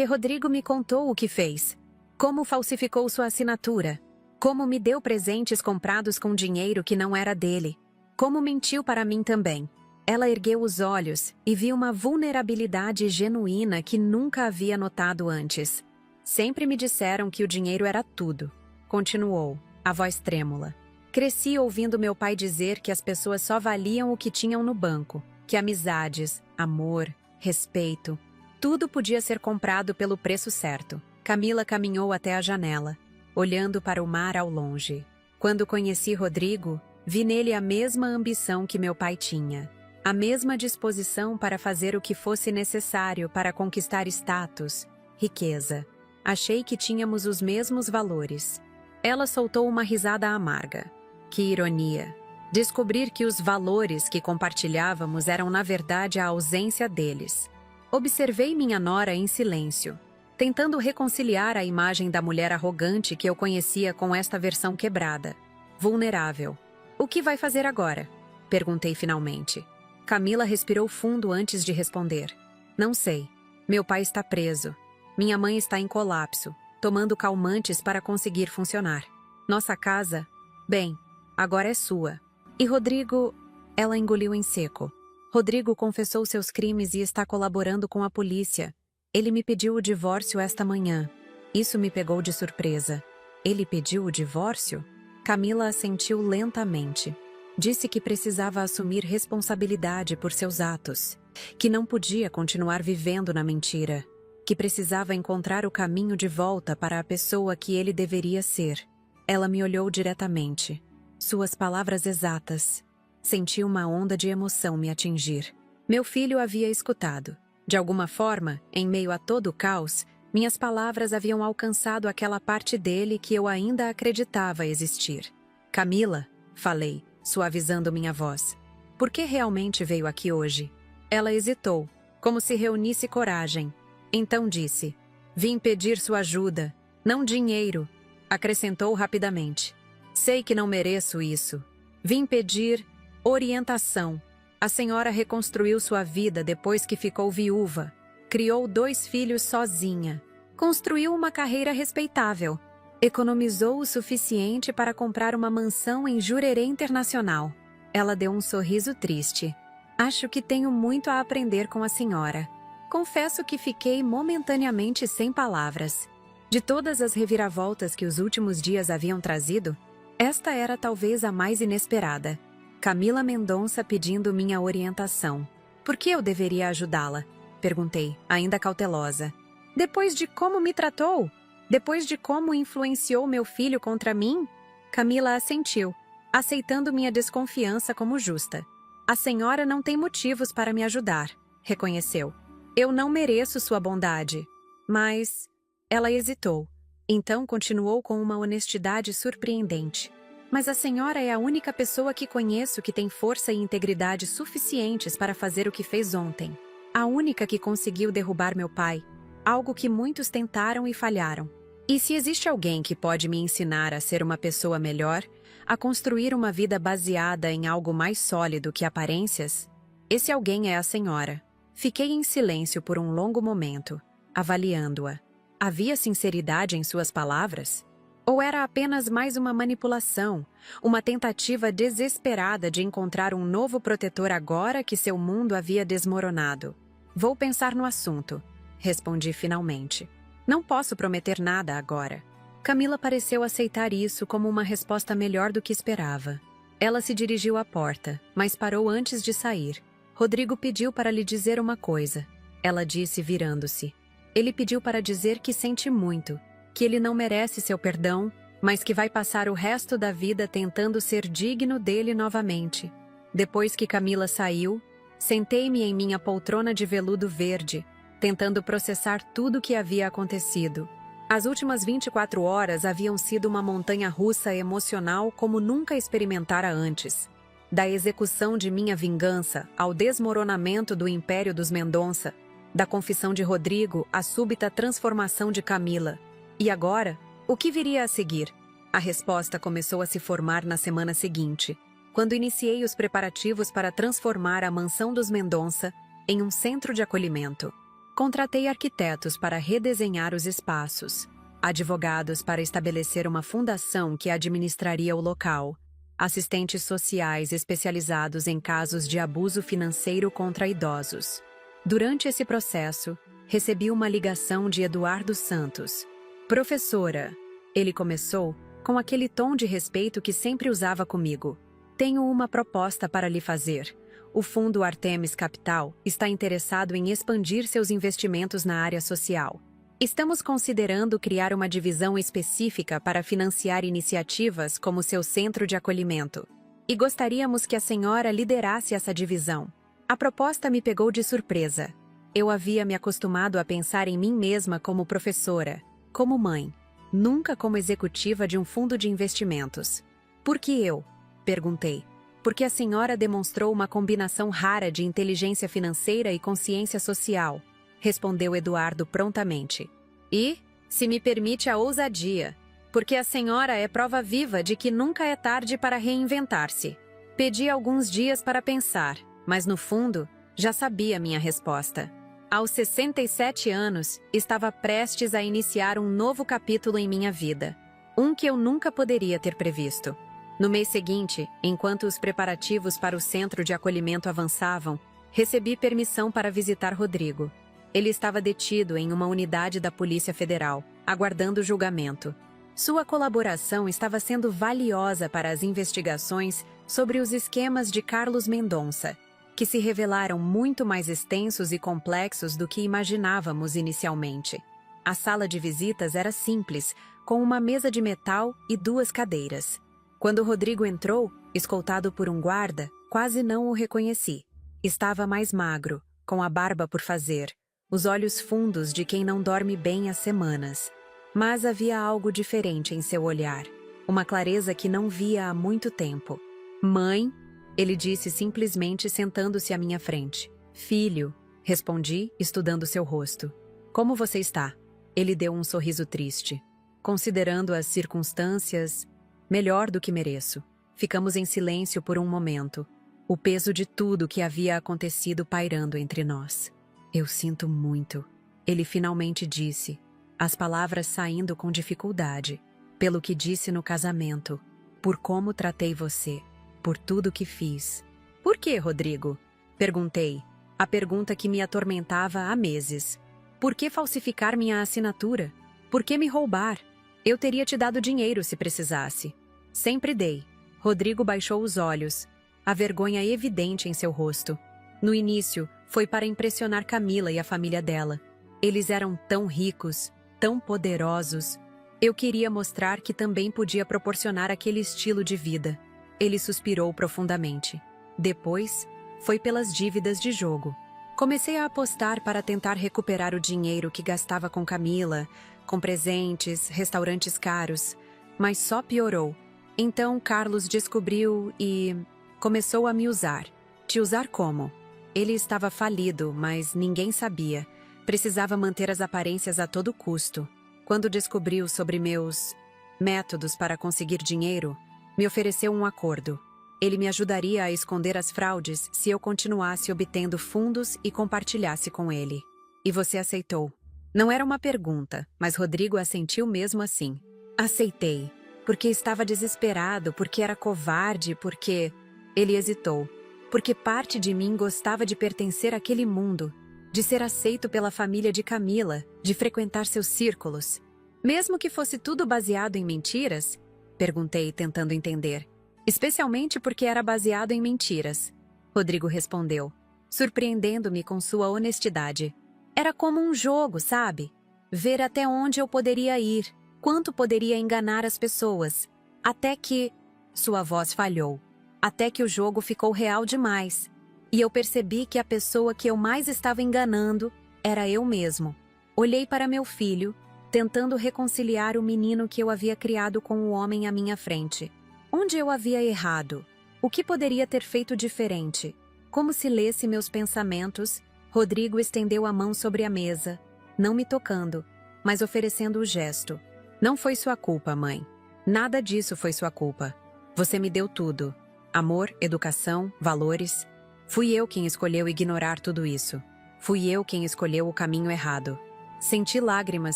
Rodrigo me contou o que fez. Como falsificou sua assinatura. Como me deu presentes comprados com dinheiro que não era dele. Como mentiu para mim também. Ela ergueu os olhos e viu uma vulnerabilidade genuína que nunca havia notado antes. Sempre me disseram que o dinheiro era tudo. Continuou, a voz trêmula. Cresci ouvindo meu pai dizer que as pessoas só valiam o que tinham no banco, que amizades, amor, respeito, tudo podia ser comprado pelo preço certo. Camila caminhou até a janela, olhando para o mar ao longe. Quando conheci Rodrigo, vi nele a mesma ambição que meu pai tinha. A mesma disposição para fazer o que fosse necessário para conquistar status, riqueza. Achei que tínhamos os mesmos valores. Ela soltou uma risada amarga. Que ironia! Descobrir que os valores que compartilhávamos eram na verdade a ausência deles. Observei minha nora em silêncio, tentando reconciliar a imagem da mulher arrogante que eu conhecia com esta versão quebrada, vulnerável. O que vai fazer agora? Perguntei finalmente. Camila respirou fundo antes de responder. Não sei. Meu pai está preso. Minha mãe está em colapso, tomando calmantes para conseguir funcionar. Nossa casa, bem, agora é sua. E Rodrigo... Ela engoliu em seco. Rodrigo confessou seus crimes e está colaborando com a polícia. Ele me pediu o divórcio esta manhã. Isso me pegou de surpresa. Ele pediu o divórcio? Camila assentiu lentamente. Disse que precisava assumir responsabilidade por seus atos, que não podia continuar vivendo na mentira, que precisava encontrar o caminho de volta para a pessoa que ele deveria ser. Ela me olhou diretamente. Suas palavras exatas. Senti uma onda de emoção me atingir. Meu filho havia escutado. De alguma forma, em meio a todo o caos, minhas palavras haviam alcançado aquela parte dele que eu ainda acreditava existir. Camila, falei, suavizando minha voz. Por que realmente veio aqui hoje? Ela hesitou, como se reunisse coragem. Então disse, vim pedir sua ajuda, não dinheiro, acrescentou rapidamente. Sei que não mereço isso. Vim pedir orientação. A senhora reconstruiu sua vida depois que ficou viúva. Criou 2 filhos sozinha. Construiu uma carreira respeitável. Economizou o suficiente para comprar uma mansão em Jurerê Internacional. Ela deu um sorriso triste. Acho que tenho muito a aprender com a senhora. Confesso que fiquei momentaneamente sem palavras. De todas as reviravoltas que os últimos dias haviam trazido, esta era talvez a mais inesperada. Camila Mendonça pedindo minha orientação. Por que eu deveria ajudá-la? Perguntei, ainda cautelosa. Depois de como me tratou? Depois de como influenciou meu filho contra mim? Camila assentiu, aceitando minha desconfiança como justa. A senhora não tem motivos para me ajudar, reconheceu. Eu não mereço sua bondade. Mas... Ela hesitou. Então continuou com uma honestidade surpreendente. Mas a senhora é a única pessoa que conheço que tem força e integridade suficientes para fazer o que fez ontem. A única que conseguiu derrubar meu pai. Algo que muitos tentaram e falharam. E se existe alguém que pode me ensinar a ser uma pessoa melhor, a construir uma vida baseada em algo mais sólido que aparências, esse alguém é a senhora. Fiquei em silêncio por um longo momento, avaliando-a. Havia sinceridade em suas palavras? Ou era apenas mais uma manipulação, uma tentativa desesperada de encontrar um novo protetor agora que seu mundo havia desmoronado? Vou pensar no assunto, respondi finalmente. Não posso prometer nada agora. Camila pareceu aceitar isso como uma resposta melhor do que esperava. Ela se dirigiu à porta, mas parou antes de sair. Rodrigo pediu para lhe dizer uma coisa. Ela disse virando-se. Ele pediu para dizer que sente muito, que ele não merece seu perdão, mas que vai passar o resto da vida tentando ser digno dele novamente. Depois que Camila saiu, sentei-me em minha poltrona de veludo verde, tentando processar tudo o que havia acontecido. As últimas 24 horas haviam sido uma montanha-russa emocional como nunca experimentara antes. Da execução de minha vingança ao desmoronamento do império dos Mendonça, da confissão de Rodrigo à súbita transformação de Camila. E agora, o que viria a seguir? A resposta começou a se formar na semana seguinte, quando iniciei os preparativos para transformar a mansão dos Mendonça em um centro de acolhimento. Contratei arquitetos para redesenhar os espaços, advogados para estabelecer uma fundação que administraria o local, assistentes sociais especializados em casos de abuso financeiro contra idosos. Durante esse processo, recebi uma ligação de Eduardo Santos. Professora, ele começou com aquele tom de respeito que sempre usava comigo. Tenho uma proposta para lhe fazer. O Fundo Artemis Capital está interessado em expandir seus investimentos na área social. Estamos considerando criar uma divisão específica para financiar iniciativas como seu centro de acolhimento. E gostaríamos que a senhora liderasse essa divisão. A proposta me pegou de surpresa. Eu havia me acostumado a pensar em mim mesma como professora, como mãe, nunca como executiva de um fundo de investimentos. Por que eu? Perguntei. Porque a senhora demonstrou uma combinação rara de inteligência financeira e consciência social, respondeu Eduardo prontamente. E, se me permite a ousadia, porque a senhora é prova viva de que nunca é tarde para reinventar-se. Pedi alguns dias para pensar, mas no fundo, já sabia minha resposta. Aos 67 anos, estava prestes a iniciar um novo capítulo em minha vida, um que eu nunca poderia ter previsto. No mês seguinte, enquanto os preparativos para o centro de acolhimento avançavam, recebi permissão para visitar Rodrigo. Ele estava detido em uma unidade da Polícia Federal, aguardando julgamento. Sua colaboração estava sendo valiosa para as investigações sobre os esquemas de Carlos Mendonça, que se revelaram muito mais extensos e complexos do que imaginávamos inicialmente. A sala de visitas era simples, com uma mesa de metal e 2 cadeiras. Quando Rodrigo entrou, escoltado por um guarda, quase não o reconheci. Estava mais magro, com a barba por fazer, os olhos fundos de quem não dorme bem há semanas. Mas havia algo diferente em seu olhar, uma clareza que não via há muito tempo. Mãe, ele disse simplesmente sentando-se à minha frente. Filho, respondi, estudando seu rosto. Como você está? Ele deu um sorriso triste. Considerando as circunstâncias, melhor do que mereço. Ficamos em silêncio por um momento, o peso de tudo que havia acontecido pairando entre nós. Eu sinto muito, ele finalmente disse, as palavras saindo com dificuldade, pelo que disse no casamento, por como tratei você, por tudo que fiz. Por que, Rodrigo? Perguntei, a pergunta que me atormentava há meses. Por que falsificar minha assinatura? Por que me roubar? Eu teria te dado dinheiro se precisasse. Sempre dei. Rodrigo baixou os olhos, a vergonha evidente em seu rosto. No início, foi para impressionar Camila e a família dela. Eles eram tão ricos, tão poderosos. Eu queria mostrar que também podia proporcionar aquele estilo de vida. Ele suspirou profundamente. Depois, foi pelas dívidas de jogo. Comecei a apostar para tentar recuperar o dinheiro que gastava com Camila, com presentes, restaurantes caros, mas só piorou. Então Carlos descobriu e começou a me usar. Te usar como? Ele estava falido, mas ninguém sabia. Precisava manter as aparências a todo custo. Quando descobriu sobre meus métodos para conseguir dinheiro, me ofereceu um acordo. Ele me ajudaria a esconder as fraudes se eu continuasse obtendo fundos e compartilhasse com ele. E você aceitou. Não era uma pergunta, mas Rodrigo assentiu mesmo assim. Aceitei, porque estava desesperado, porque era covarde, porque... Ele hesitou. Porque parte de mim gostava de pertencer àquele mundo, de ser aceito pela família de Camila, de frequentar seus círculos. Mesmo que fosse tudo baseado em mentiras? Perguntei, tentando entender. Especialmente porque era baseado em mentiras. Rodrigo respondeu, surpreendendo-me com sua honestidade. Era como um jogo, sabe? Ver até onde eu poderia ir, quanto poderia enganar as pessoas. Até que... Sua voz falhou. Até que o jogo ficou real demais. E eu percebi que a pessoa que eu mais estava enganando era eu mesmo. Olhei para meu filho, tentando reconciliar o menino que eu havia criado com o homem à minha frente. Onde eu havia errado? O que poderia ter feito diferente? Como se lesse meus pensamentos, Rodrigo estendeu a mão sobre a mesa, não me tocando, mas oferecendo o gesto. Não foi sua culpa, mãe. Nada disso foi sua culpa. Você me deu tudo. Amor, educação, valores. Fui eu quem escolheu ignorar tudo isso. Fui eu quem escolheu o caminho errado. Senti lágrimas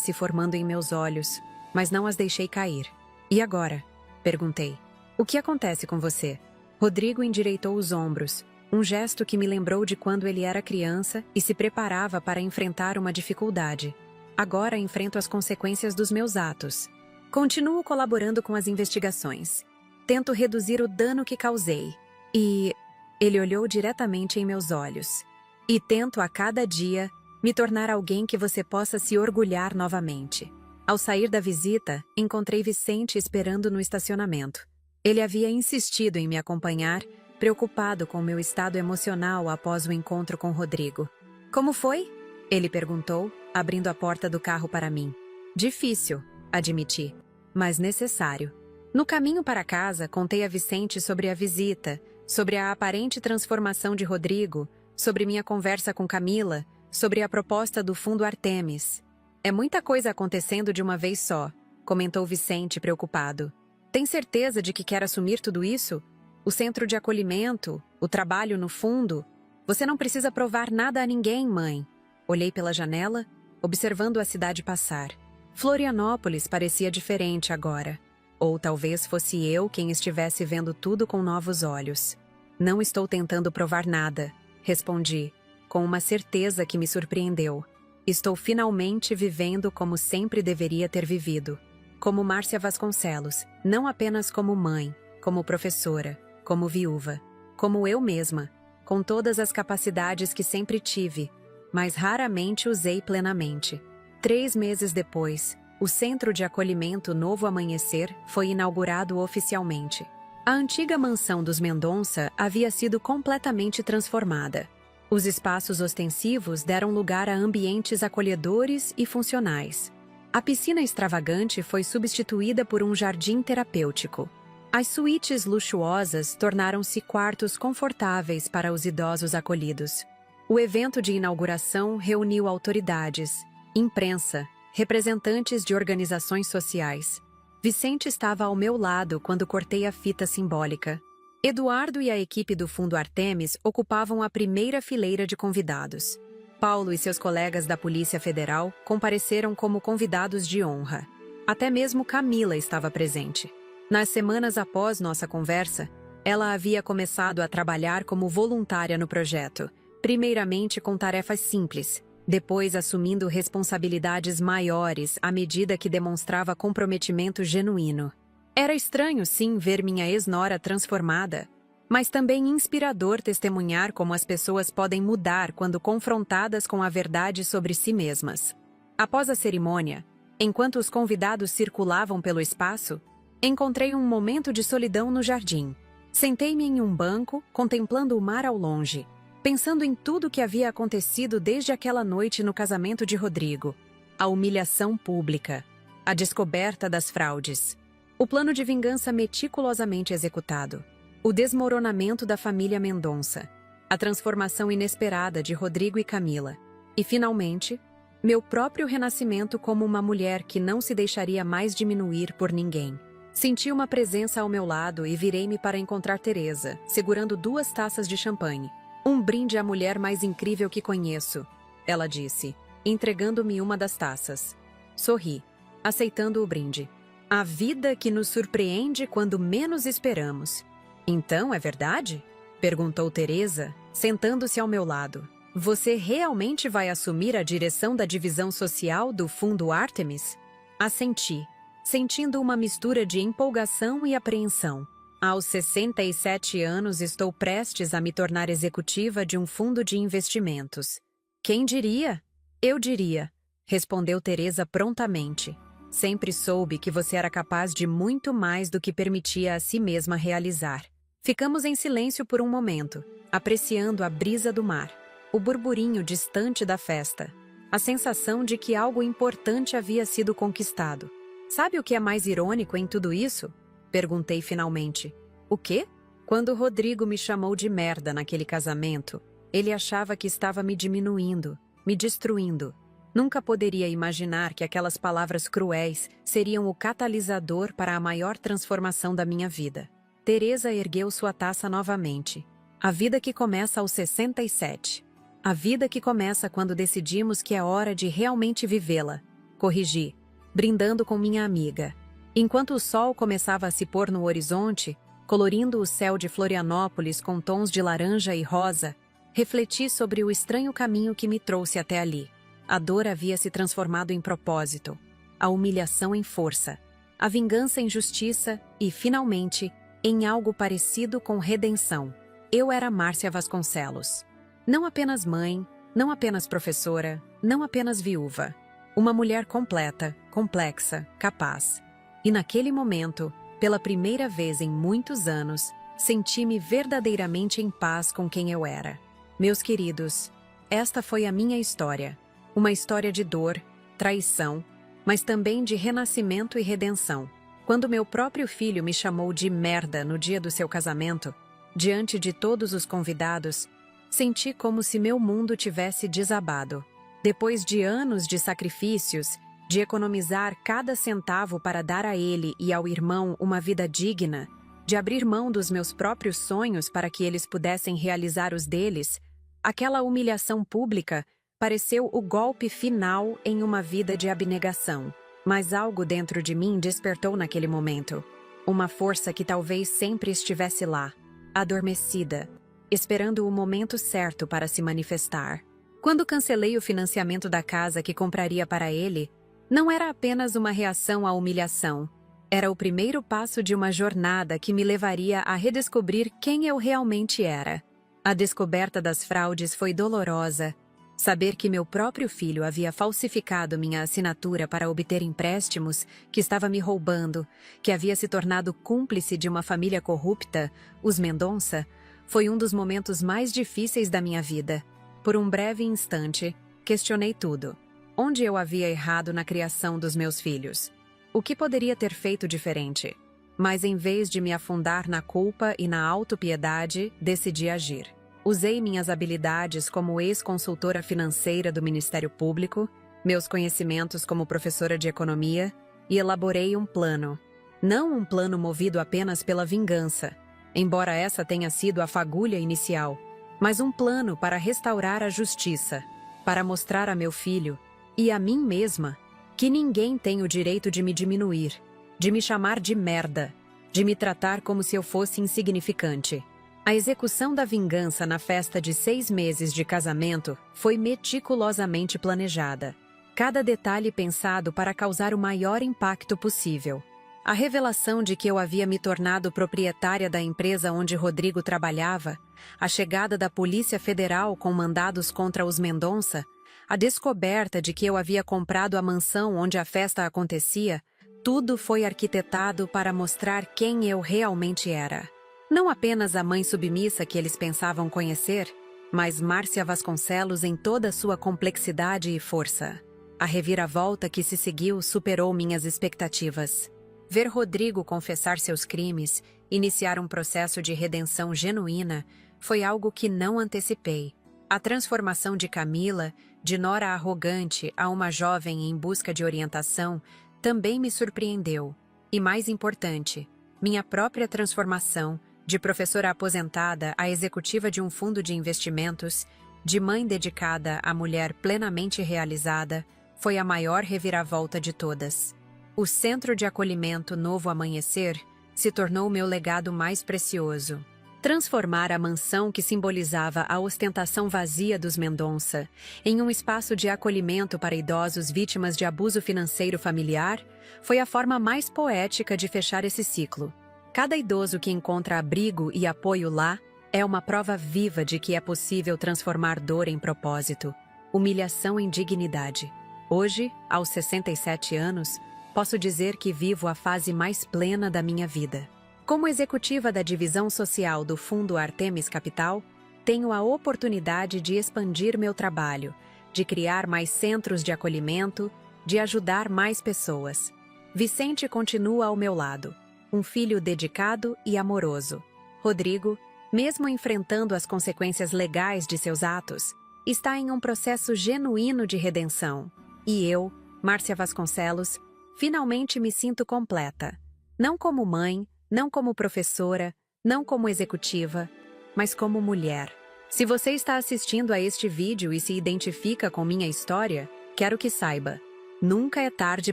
se formando em meus olhos, mas não as deixei cair. E agora? Perguntei. O que acontece com você? Rodrigo endireitou os ombros, um gesto que me lembrou de quando ele era criança e se preparava para enfrentar uma dificuldade. Agora enfrento as consequências dos meus atos. Continuo colaborando com as investigações. Tento reduzir o dano que causei. E... Ele olhou diretamente em meus olhos. E tento a cada dia me tornar alguém que você possa se orgulhar novamente. Ao sair da visita, encontrei Vicente esperando no estacionamento. Ele havia insistido em me acompanhar, preocupado com meu estado emocional após o encontro com Rodrigo. Como foi? Ele perguntou, abrindo a porta do carro para mim. Difícil, admiti, mas necessário. No caminho para casa, contei a Vicente sobre a visita, sobre a aparente transformação de Rodrigo, sobre minha conversa com Camila, sobre a proposta do Fundo Artemis. É muita coisa acontecendo de uma vez só, comentou Vicente preocupado. Tem certeza de que quer assumir tudo isso? O centro de acolhimento, o trabalho no fundo? Você não precisa provar nada a ninguém, mãe. Olhei pela janela, observando a cidade passar. Florianópolis parecia diferente agora. Ou talvez fosse eu quem estivesse vendo tudo com novos olhos. Não estou tentando provar nada, respondi, com uma certeza que me surpreendeu. Estou finalmente vivendo como sempre deveria ter vivido. Como Márcia Vasconcelos, não apenas como mãe, como professora, como viúva, como eu mesma, com todas as capacidades que sempre tive, mas raramente usei plenamente. 3 meses depois, o Centro de Acolhimento Novo Amanhecer foi inaugurado oficialmente. A antiga mansão dos Mendonça havia sido completamente transformada. Os espaços ostensivos deram lugar a ambientes acolhedores e funcionais. A piscina extravagante foi substituída por um jardim terapêutico. As suítes luxuosas tornaram-se quartos confortáveis para os idosos acolhidos. O evento de inauguração reuniu autoridades, imprensa, representantes de organizações sociais. Vicente estava ao meu lado quando cortei a fita simbólica. Eduardo e a equipe do Fundo Artemis ocupavam a primeira fileira de convidados. Paulo e seus colegas da Polícia Federal compareceram como convidados de honra. Até mesmo Camila estava presente. Nas semanas após nossa conversa, ela havia começado a trabalhar como voluntária no projeto, primeiramente com tarefas simples, depois assumindo responsabilidades maiores à medida que demonstrava comprometimento genuíno. Era estranho, sim, ver minha ex-nora transformada, mas também inspirador testemunhar como as pessoas podem mudar quando confrontadas com a verdade sobre si mesmas. Após a cerimônia, enquanto os convidados circulavam pelo espaço, encontrei um momento de solidão no jardim. Sentei-me em um banco, contemplando o mar ao longe, pensando em tudo o que havia acontecido desde aquela noite no casamento de Rodrigo. A humilhação pública, a descoberta das fraudes, o plano de vingança meticulosamente executado, o desmoronamento da família Mendonça, a transformação inesperada de Rodrigo e Camila, e, finalmente, meu próprio renascimento como uma mulher que não se deixaria mais diminuir por ninguém. Senti uma presença ao meu lado e virei-me para encontrar Teresa, segurando 2 taças de champanhe. Um brinde à mulher mais incrível que conheço, ela disse, entregando-me uma das taças. Sorri, aceitando o brinde. A vida que nos surpreende quando menos esperamos. Então, é verdade? Perguntou Teresa, sentando-se ao meu lado. Você realmente vai assumir a direção da divisão social do Fundo Ártemis? Assenti, sentindo uma mistura de empolgação e apreensão. Aos 67 anos estou prestes a me tornar executiva de um fundo de investimentos. Quem diria? Eu diria, respondeu Teresa prontamente. Sempre soube que você era capaz de muito mais do que permitia a si mesma realizar. Ficamos em silêncio por um momento, apreciando a brisa do mar, o burburinho distante da festa, a sensação de que algo importante havia sido conquistado. Sabe o que é mais irônico em tudo isso? Perguntei finalmente. O quê? Quando Rodrigo me chamou de merda naquele casamento, ele achava que estava me diminuindo, me destruindo. Nunca poderia imaginar que aquelas palavras cruéis seriam o catalisador para a maior transformação da minha vida. Teresa ergueu sua taça novamente. A vida que começa aos 67. A vida que começa quando decidimos que é hora de realmente vivê-la. Corrigi, brindando com minha amiga. Enquanto o sol começava a se pôr no horizonte, colorindo o céu de Florianópolis com tons de laranja e rosa, refleti sobre o estranho caminho que me trouxe até ali. A dor havia se transformado em propósito, a humilhação em força, a vingança em justiça e, finalmente, em algo parecido com redenção. Eu era Márcia Vasconcelos. Não apenas mãe, não apenas professora, não apenas viúva. Uma mulher completa, complexa, capaz. E naquele momento, pela primeira vez em muitos anos, senti-me verdadeiramente em paz com quem eu era. Meus queridos, esta foi a minha história. Uma história de dor, traição, mas também de renascimento e redenção. Quando meu próprio filho me chamou de merda no dia do seu casamento, diante de todos os convidados, senti como se meu mundo tivesse desabado. Depois de anos de sacrifícios, de economizar cada centavo para dar a ele e ao irmão uma vida digna, de abrir mão dos meus próprios sonhos para que eles pudessem realizar os deles, aquela humilhação pública pareceu o golpe final em uma vida de abnegação. Mas algo dentro de mim despertou naquele momento. Uma força que talvez sempre estivesse lá, adormecida, esperando o momento certo para se manifestar. Quando cancelei o financiamento da casa que compraria para ele, não era apenas uma reação à humilhação. Era o primeiro passo de uma jornada que me levaria a redescobrir quem eu realmente era. A descoberta das fraudes foi dolorosa. Saber que meu próprio filho havia falsificado minha assinatura para obter empréstimos, que estava me roubando, que havia se tornado cúmplice de uma família corrupta, os Mendonça, foi um dos momentos mais difíceis da minha vida. Por um breve instante, questionei tudo. Onde eu havia errado na criação dos meus filhos? O que poderia ter feito diferente? Mas em vez de me afundar na culpa e na autopiedade, decidi agir. Usei minhas habilidades como ex-consultora financeira do Ministério Público, meus conhecimentos como professora de economia e elaborei um plano. Não um plano movido apenas pela vingança, embora essa tenha sido a fagulha inicial, mas um plano para restaurar a justiça, para mostrar a meu filho e a mim mesma que ninguém tem o direito de me diminuir, de me chamar de merda, de me tratar como se eu fosse insignificante. A execução da vingança na festa de 6 meses de casamento foi meticulosamente planejada. Cada detalhe pensado para causar o maior impacto possível. A revelação de que eu havia me tornado proprietária da empresa onde Rodrigo trabalhava, a chegada da Polícia Federal com mandados contra os Mendonça, a descoberta de que eu havia comprado a mansão onde a festa acontecia, tudo foi arquitetado para mostrar quem eu realmente era. Não apenas a mãe submissa que eles pensavam conhecer, mas Márcia Vasconcelos em toda a sua complexidade e força. A reviravolta que se seguiu superou minhas expectativas. Ver Rodrigo confessar seus crimes, iniciar um processo de redenção genuína, foi algo que não antecipei. A transformação de Camila, de nora arrogante a uma jovem em busca de orientação, também me surpreendeu. E mais importante, minha própria transformação, de professora aposentada a executiva de um fundo de investimentos, de mãe dedicada a mulher plenamente realizada, foi a maior reviravolta de todas. O Centro de Acolhimento Novo Amanhecer se tornou meu legado mais precioso. Transformar a mansão que simbolizava a ostentação vazia dos Mendonça em um espaço de acolhimento para idosos vítimas de abuso financeiro familiar foi a forma mais poética de fechar esse ciclo. Cada idoso que encontra abrigo e apoio lá é uma prova viva de que é possível transformar dor em propósito, humilhação em dignidade. Hoje, aos 67 anos, posso dizer que vivo a fase mais plena da minha vida. Como executiva da divisão social do Fundo Artemis Capital, tenho a oportunidade de expandir meu trabalho, de criar mais centros de acolhimento, de ajudar mais pessoas. Vicente continua ao meu lado, um filho dedicado e amoroso. Rodrigo, mesmo enfrentando as consequências legais de seus atos, está em um processo genuíno de redenção. E eu, Márcia Vasconcelos, finalmente me sinto completa. Não como mãe, não como professora, não como executiva, mas como mulher. Se você está assistindo a este vídeo e se identifica com minha história, quero que saiba: nunca é tarde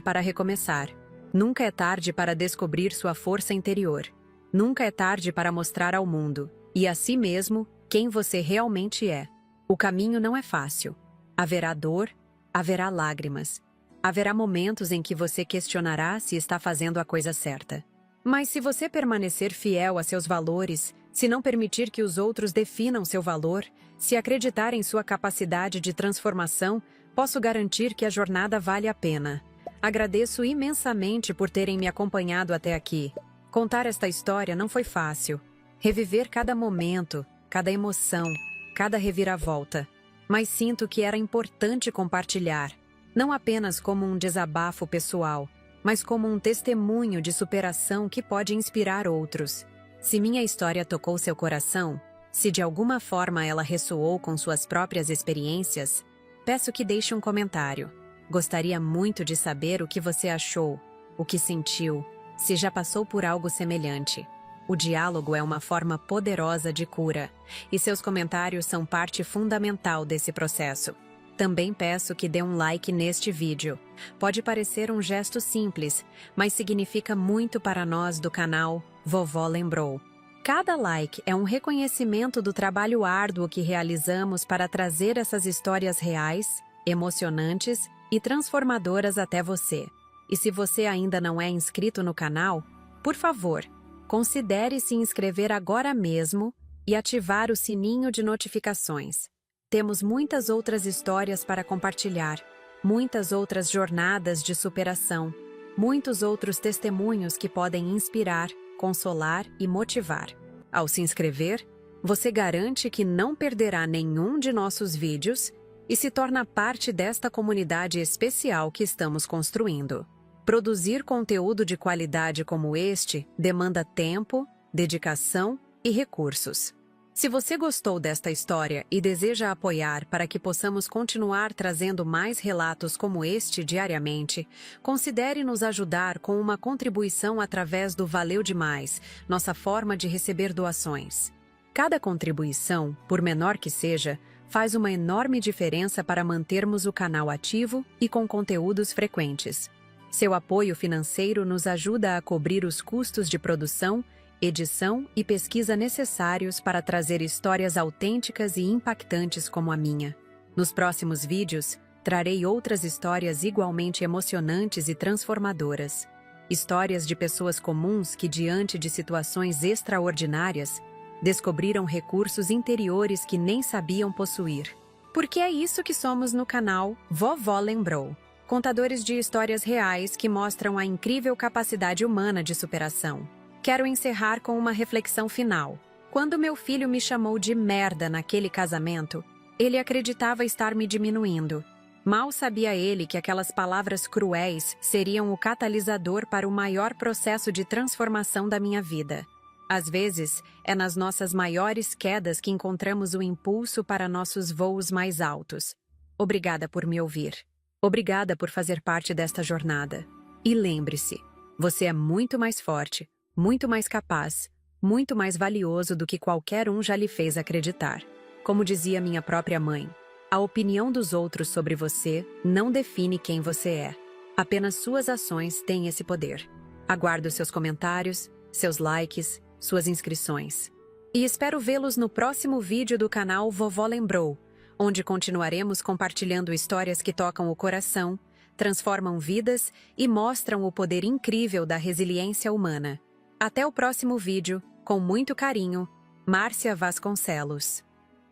para recomeçar. Nunca é tarde para descobrir sua força interior. Nunca é tarde para mostrar ao mundo, e a si mesmo, quem você realmente é. O caminho não é fácil. Haverá dor, haverá lágrimas. Haverá momentos em que você questionará se está fazendo a coisa certa. Mas se você permanecer fiel a seus valores, se não permitir que os outros definam seu valor, se acreditar em sua capacidade de transformação, posso garantir que a jornada vale a pena. Agradeço imensamente por terem me acompanhado até aqui. Contar esta história não foi fácil. Reviver cada momento, cada emoção, cada reviravolta. Mas sinto que era importante compartilhar, não apenas como um desabafo pessoal, mas como um testemunho de superação que pode inspirar outros. Se minha história tocou seu coração, se de alguma forma ela ressoou com suas próprias experiências, peço que deixe um comentário. Gostaria muito de saber o que você achou, o que sentiu, se já passou por algo semelhante. O diálogo é uma forma poderosa de cura, e seus comentários são parte fundamental desse processo. Também peço que dê um like neste vídeo. Pode parecer um gesto simples, mas significa muito para nós do canal Vovó Lembrou. Cada like é um reconhecimento do trabalho árduo que realizamos para trazer essas histórias reais, emocionantes e transformadoras até você. E se você ainda não é inscrito no canal, por favor, considere se inscrever agora mesmo e ativar o sininho de notificações. Temos muitas outras histórias para compartilhar, muitas outras jornadas de superação, muitos outros testemunhos que podem inspirar, consolar e motivar. Ao se inscrever, você garante que não perderá nenhum de nossos vídeos e se torna parte desta comunidade especial que estamos construindo. Produzir conteúdo de qualidade como este demanda tempo, dedicação e recursos. Se você gostou desta história e deseja apoiar para que possamos continuar trazendo mais relatos como este diariamente, considere nos ajudar com uma contribuição através do Valeu Demais, nossa forma de receber doações. Cada contribuição, por menor que seja, faz uma enorme diferença para mantermos o canal ativo e com conteúdos frequentes. Seu apoio financeiro nos ajuda a cobrir os custos de produção, edição e pesquisa necessários para trazer histórias autênticas e impactantes como a minha. Nos próximos vídeos, trarei outras histórias igualmente emocionantes e transformadoras. Histórias de pessoas comuns que, diante de situações extraordinárias, descobriram recursos interiores que nem sabiam possuir. Porque é isso que somos no canal Vovó Lembrou. Contadores de histórias reais que mostram a incrível capacidade humana de superação. Quero encerrar com uma reflexão final. Quando meu filho me chamou de merda naquele casamento, ele acreditava estar me diminuindo. Mal sabia ele que aquelas palavras cruéis seriam o catalisador para o maior processo de transformação da minha vida. Às vezes, é nas nossas maiores quedas que encontramos o impulso para nossos voos mais altos. Obrigada por me ouvir. Obrigada por fazer parte desta jornada. E lembre-se, você é muito mais forte, muito mais capaz, muito mais valioso do que qualquer um já lhe fez acreditar. Como dizia minha própria mãe, a opinião dos outros sobre você não define quem você é. Apenas suas ações têm esse poder. Aguardo seus comentários, seus likes, suas inscrições. E espero vê-los no próximo vídeo do canal Vovó Lembrou, onde continuaremos compartilhando histórias que tocam o coração, transformam vidas e mostram o poder incrível da resiliência humana. Até o próximo vídeo, com muito carinho, Márcia Vasconcelos.